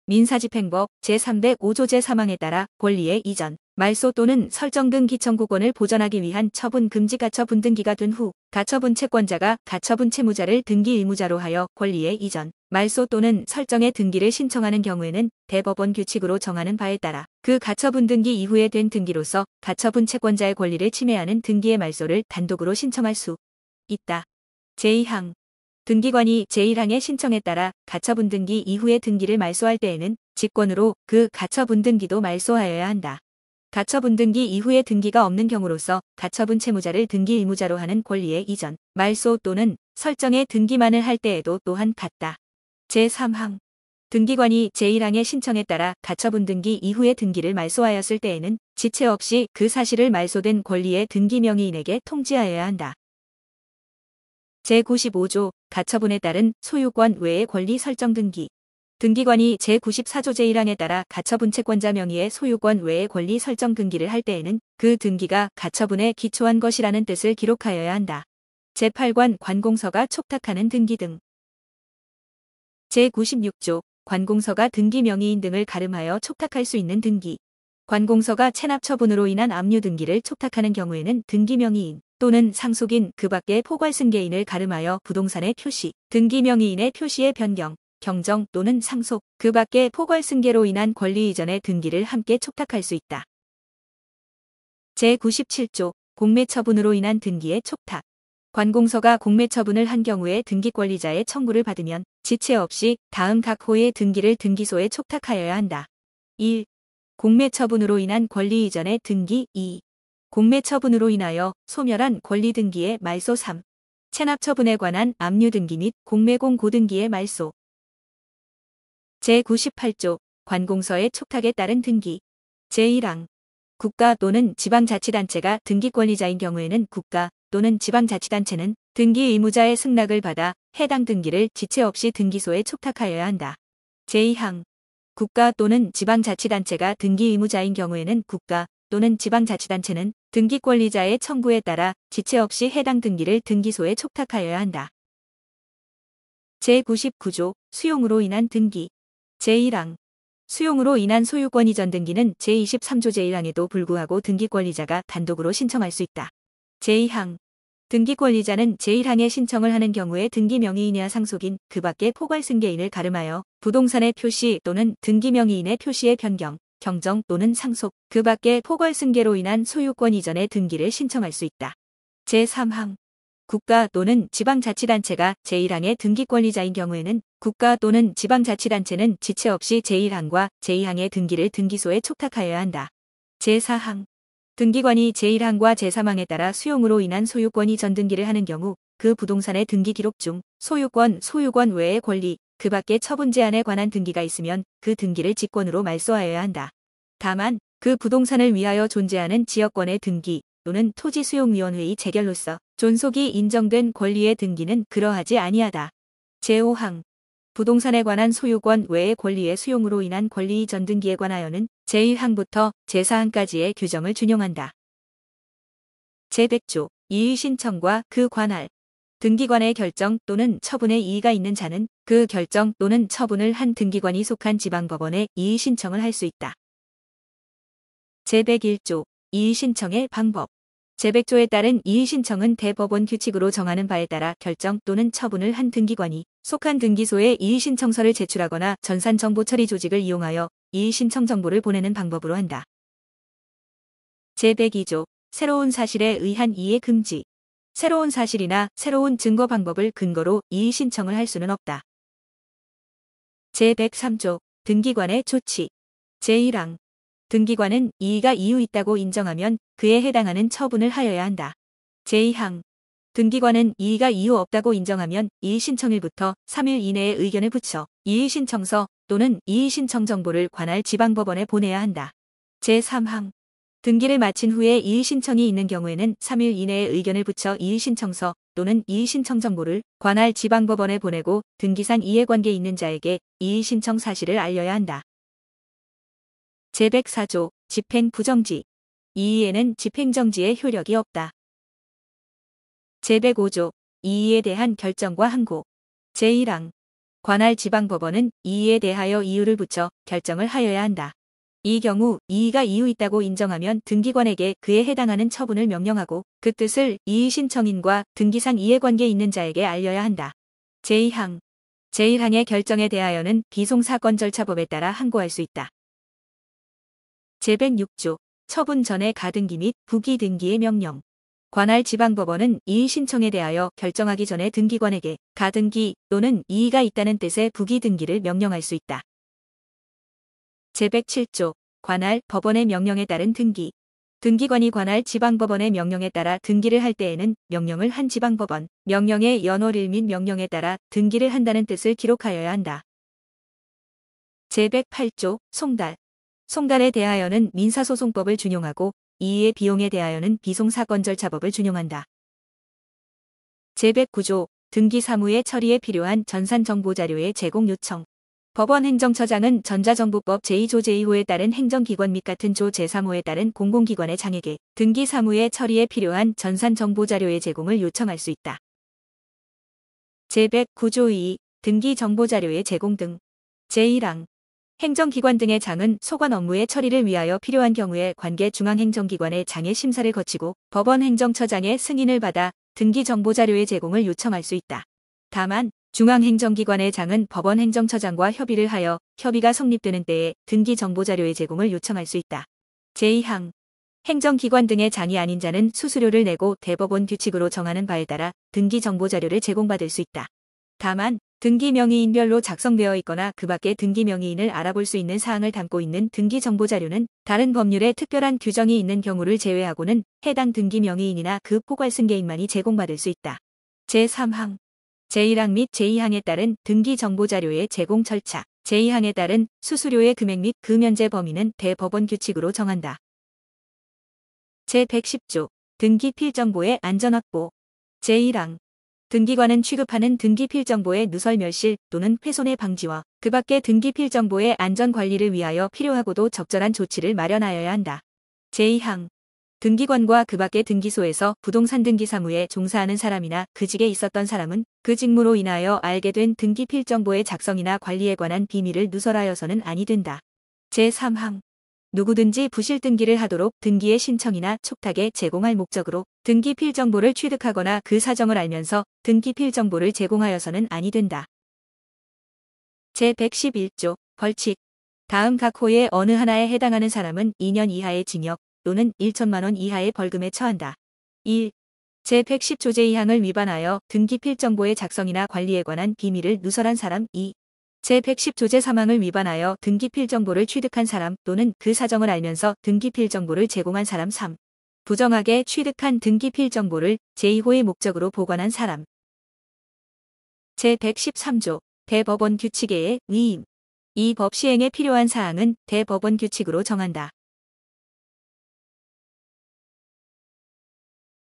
민사집행법 제305조 제3항에 따라 권리의 이전, 말소 또는 설정 등 기청구권을 보전하기 위한 처분 금지 가처분 등기가 된 후 가처분 채권자가 가처분 채무자를 등기 의무자로 하여 권리의 이전, 말소 또는 설정의 등기를 신청하는 경우에는 대법원 규칙으로 정하는 바에 따라 그 가처분 등기 이후에 된 등기로서 가처분 채권자의 권리를 침해하는 등기의 말소를 단독으로 신청할 수 있다. 제2항 등기관이 제1항의 신청에 따라 가처분 등기 이후의 등기를 말소할 때에는 직권으로 그 가처분 등기도 말소하여야 한다. 가처분 등기 이후의 등기가 없는 경우로서 가처분 채무자를 등기 의무자로 하는 권리의 이전, 말소 또는 설정의 등기만을 할 때에도 또한 같다. 제3항 등기관이 제1항의 신청에 따라 가처분 등기 이후의 등기를 말소하였을 때에는 지체 없이 그 사실을 말소된 권리의 등기 명의인에게 통지하여야 한다. 제95조 가처분에 따른 소유권 외의 권리 설정 등기. 등기관이 제94조 제1항에 따라 가처분 채권자 명의의 소유권 외의 권리 설정 등기를 할 때에는 그 등기가 가처분에 기초한 것이라는 뜻을 기록하여야 한다. 제8관 관공서가 촉탁하는 등기 등. 제96조 관공서가 등기 명의인 등을 가름하여 촉탁할 수 있는 등기. 관공서가 체납 처분으로 인한 압류 등기를 촉탁하는 경우에는 등기 명의인 또는 상속인 그 밖의 포괄승계인을 가름하여 부동산의 표시, 등기 명의인의 표시의 변경, 경정 또는 상속, 그 밖의 포괄승계로 인한 권리 이전의 등기를 함께 촉탁할 수 있다. 제97조 공매처분으로 인한 등기의 촉탁. 관공서가 공매처분을 한 경우에 등기권리자의 청구를 받으면 지체 없이 다음 각 호의 등기를 등기소에 촉탁하여야 한다. 1. 공매처분으로 인한 권리 이전의 등기. 2. 공매처분으로 인하여 소멸한 권리 등기의 말소. 3. 체납처분에 관한 압류 등기 및 공매공고 등기의 말소. 제98조 관공서의 촉탁에 따른 등기. 제1항 국가 또는 지방자치단체가 등기권리자인 경우에는 국가 또는 지방자치단체는 등기 의무자의 승낙을 받아 해당 등기를 지체 없이 등기소에 촉탁하여야 한다. 제2항 국가 또는 지방자치단체가 등기 의무자인 경우에는 국가 또는 지방자치단체는 등기권리자의 청구에 따라 지체 없이 해당 등기를 등기소에 촉탁하여야 한다. 제99조 수용으로 인한 등기. 제1항 수용으로 인한 소유권 이전 등기는 제23조 제1항에도 불구하고 등기권리자가 단독으로 신청할 수 있다. 제2항 등기권리자는 제1항에 신청을 하는 경우에 등기 명의인이나 상속인 그 밖의 포괄승계인을 가름하여 부동산의 표시 또는 등기 명의인의 표시의 변경, 경정 또는 상속, 그 밖의 포괄승계로 인한 소유권 이전의 등기를 신청할 수 있다. 제3항 국가 또는 지방자치단체가 제1항의 등기권리자인 경우에는 국가 또는 지방자치단체는 지체 없이 제1항과 제2항의 등기를 등기소에 촉탁하여야 한다. 제4항 등기관이 제1항과 제3항에 따라 수용으로 인한 소유권 이전 등기를 하는 경우 그 부동산의 등기 기록 중 소유권 외의 권리, 그 밖의 처분 제한에 관한 등기가 있으면 그 등기를 직권으로 말소하여야 한다. 다만 그 부동산을 위하여 존재하는 지역권의 등기 또는 토지수용위원회의 재결로서 존속이 인정된 권리의 등기는 그러하지 아니하다. 제5항 부동산에 관한 소유권 외의 권리의 수용으로 인한 권리 이전 등기에 관하여는 제1항부터 제4항까지의 규정을 준용한다. 제100조 이의 신청과 그 관할. 등기관의 결정 또는 처분에 이의가 있는 자는 그 결정 또는 처분을 한 등기관이 속한 지방법원에 이의 신청을 할 수 있다. 제101조 이의 신청의 방법. 제100조에 따른 이의 신청은 대법원 규칙으로 정하는 바에 따라 결정 또는 처분을 한 등기관이 속한 등기소에 이의 신청서를 제출하거나 전산정보 처리 조직을 이용하여 이의 신청 정보를 보내는 방법으로 한다. 제102조 새로운 사실에 의한 이의 금지. 새로운 사실이나 새로운 증거 방법을 근거로 이의 신청을 할 수는 없다. 제103조 등기관의 조치. 제1항 등기관은 이의가 이유 있다고 인정하면 그에 해당하는 처분을 하여야 한다. 제2항 등기관은 이의가 이유 없다고 인정하면 이의 신청일부터 3일 이내에 의견을 붙여 이의 신청서 또는 이의 신청 정보를 관할 지방법원에 보내야 한다. 제3항 등기를 마친 후에 이의 신청이 있는 경우에는 3일 이내에 의견을 붙여 이의 신청서 또는 이의 신청 정보를 관할 지방법원에 보내고 등기상 이해관계 있는 자에게 이의 신청 사실을 알려야 한다. 제104조 집행 부정지. 이의에는 집행정지의 효력이 없다. 제105조 이의에 대한 결정과 항고. 제1항 관할 지방법원은 이의에 대하여 이유를 붙여 결정을 하여야 한다. 이 경우 이의가 이유 있다고 인정하면 등기관에게 그에 해당하는 처분을 명령하고 그 뜻을 이의 신청인과 등기상 이해관계 있는 자에게 알려야 한다. 제2항 제1항의 결정에 대하여는 비송사건 절차법에 따라 항고할 수 있다. 제106조 처분 전의 가등기 및 부기 등기의 명령. 관할 지방법원은 이의 신청에 대하여 결정하기 전에 등기관에게 가등기 또는 이의가 있다는 뜻의 부기 등기를 명령할 수 있다. 제107조 관할 법원의 명령에 따른 등기. 등기관이 관할 지방법원의 명령에 따라 등기를 할 때에는 명령을 한 지방법원, 명령의 연월일 및 명령에 따라 등기를 한다는 뜻을 기록하여야 한다. 제108조 송달. 송달에 대하여는 민사소송법을 준용하고 이의의 비용에 대하여는 비송사건절차법을 준용한다. 제109조 등기사무의 처리에 필요한 전산정보자료의 제공 요청. 법원 행정처장은 전자정보법 제2조 제2호에 따른 행정기관 및 같은 조 제3호에 따른 공공기관의 장에게 등기사무의 처리에 필요한 전산정보자료의 제공을 요청할 수 있다. 제109조 2 등기정보자료의 제공 등. 제1항 행정기관 등의 장은 소관 업무의 처리를 위하여 필요한 경우에 관계 중앙행정기관의 장의 심사를 거치고 법원 행정처장의 승인을 받아 등기정보자료의 제공을 요청할 수 있다. 다만 중앙행정기관의 장은 법원 행정처장과 협의를 하여 협의가 성립되는 때에 등기정보자료의 제공을 요청할 수 있다. 제2항 행정기관 등의 장이 아닌 자는 수수료를 내고 대법원 규칙으로 정하는 바에 따라 등기정보자료를 제공받을 수 있다. 다만 등기명의인별로 작성되어 있거나 그 밖에 등기명의인을 알아볼 수 있는 사항을 담고 있는 등기정보자료는 다른 법률에 특별한 규정이 있는 경우를 제외하고는 해당 등기명의인이나 그 포괄승계인만이 제공받을 수 있다. 제3항 제1항 및 제2항에 따른 등기정보자료의 제공 절차. 제2항에 따른 수수료의 금액 및 그 면제 범위는 대법원 규칙으로 정한다. 제110조 등기필정보의 안전확보. 제1항 등기관은 취급하는 등기필정보의 누설 멸실 또는 훼손의 방지와 그 밖의 등기필정보의 안전관리를 위하여 필요하고도 적절한 조치를 마련하여야 한다. 제2항 등기관과 그 밖의 등기소에서 부동산 등기 사무에 종사하는 사람이나 그 직에 있었던 사람은 그 직무로 인하여 알게 된 등기필정보의 작성이나 관리에 관한 비밀을 누설하여서는 아니 된다. 제3항 누구든지 부실 등기를 하도록 등기의 신청이나 촉탁에 제공할 목적으로 등기필정보를 취득하거나 그 사정을 알면서 등기필정보를 제공하여서는 아니 된다. 제111조 벌칙. 다음 각 호의 어느 하나에 해당하는 사람은 2년 이하의 징역 또는 1천만 원 이하의 벌금에 처한다. 1. 제110조 제2항을 위반하여 등기필정보의 작성이나 관리에 관한 비밀을 누설한 사람. 2. 제110조 제3항을 위반하여 등기필정보를 취득한 사람 또는 그 사정을 알면서 등기필정보를 제공한 사람. 3. 부정하게 취득한 등기필정보를 제2호의 목적으로 보관한 사람. 제113조 대법원 규칙의 위임. 이 법 시행에 필요한 사항은 대법원 규칙으로 정한다.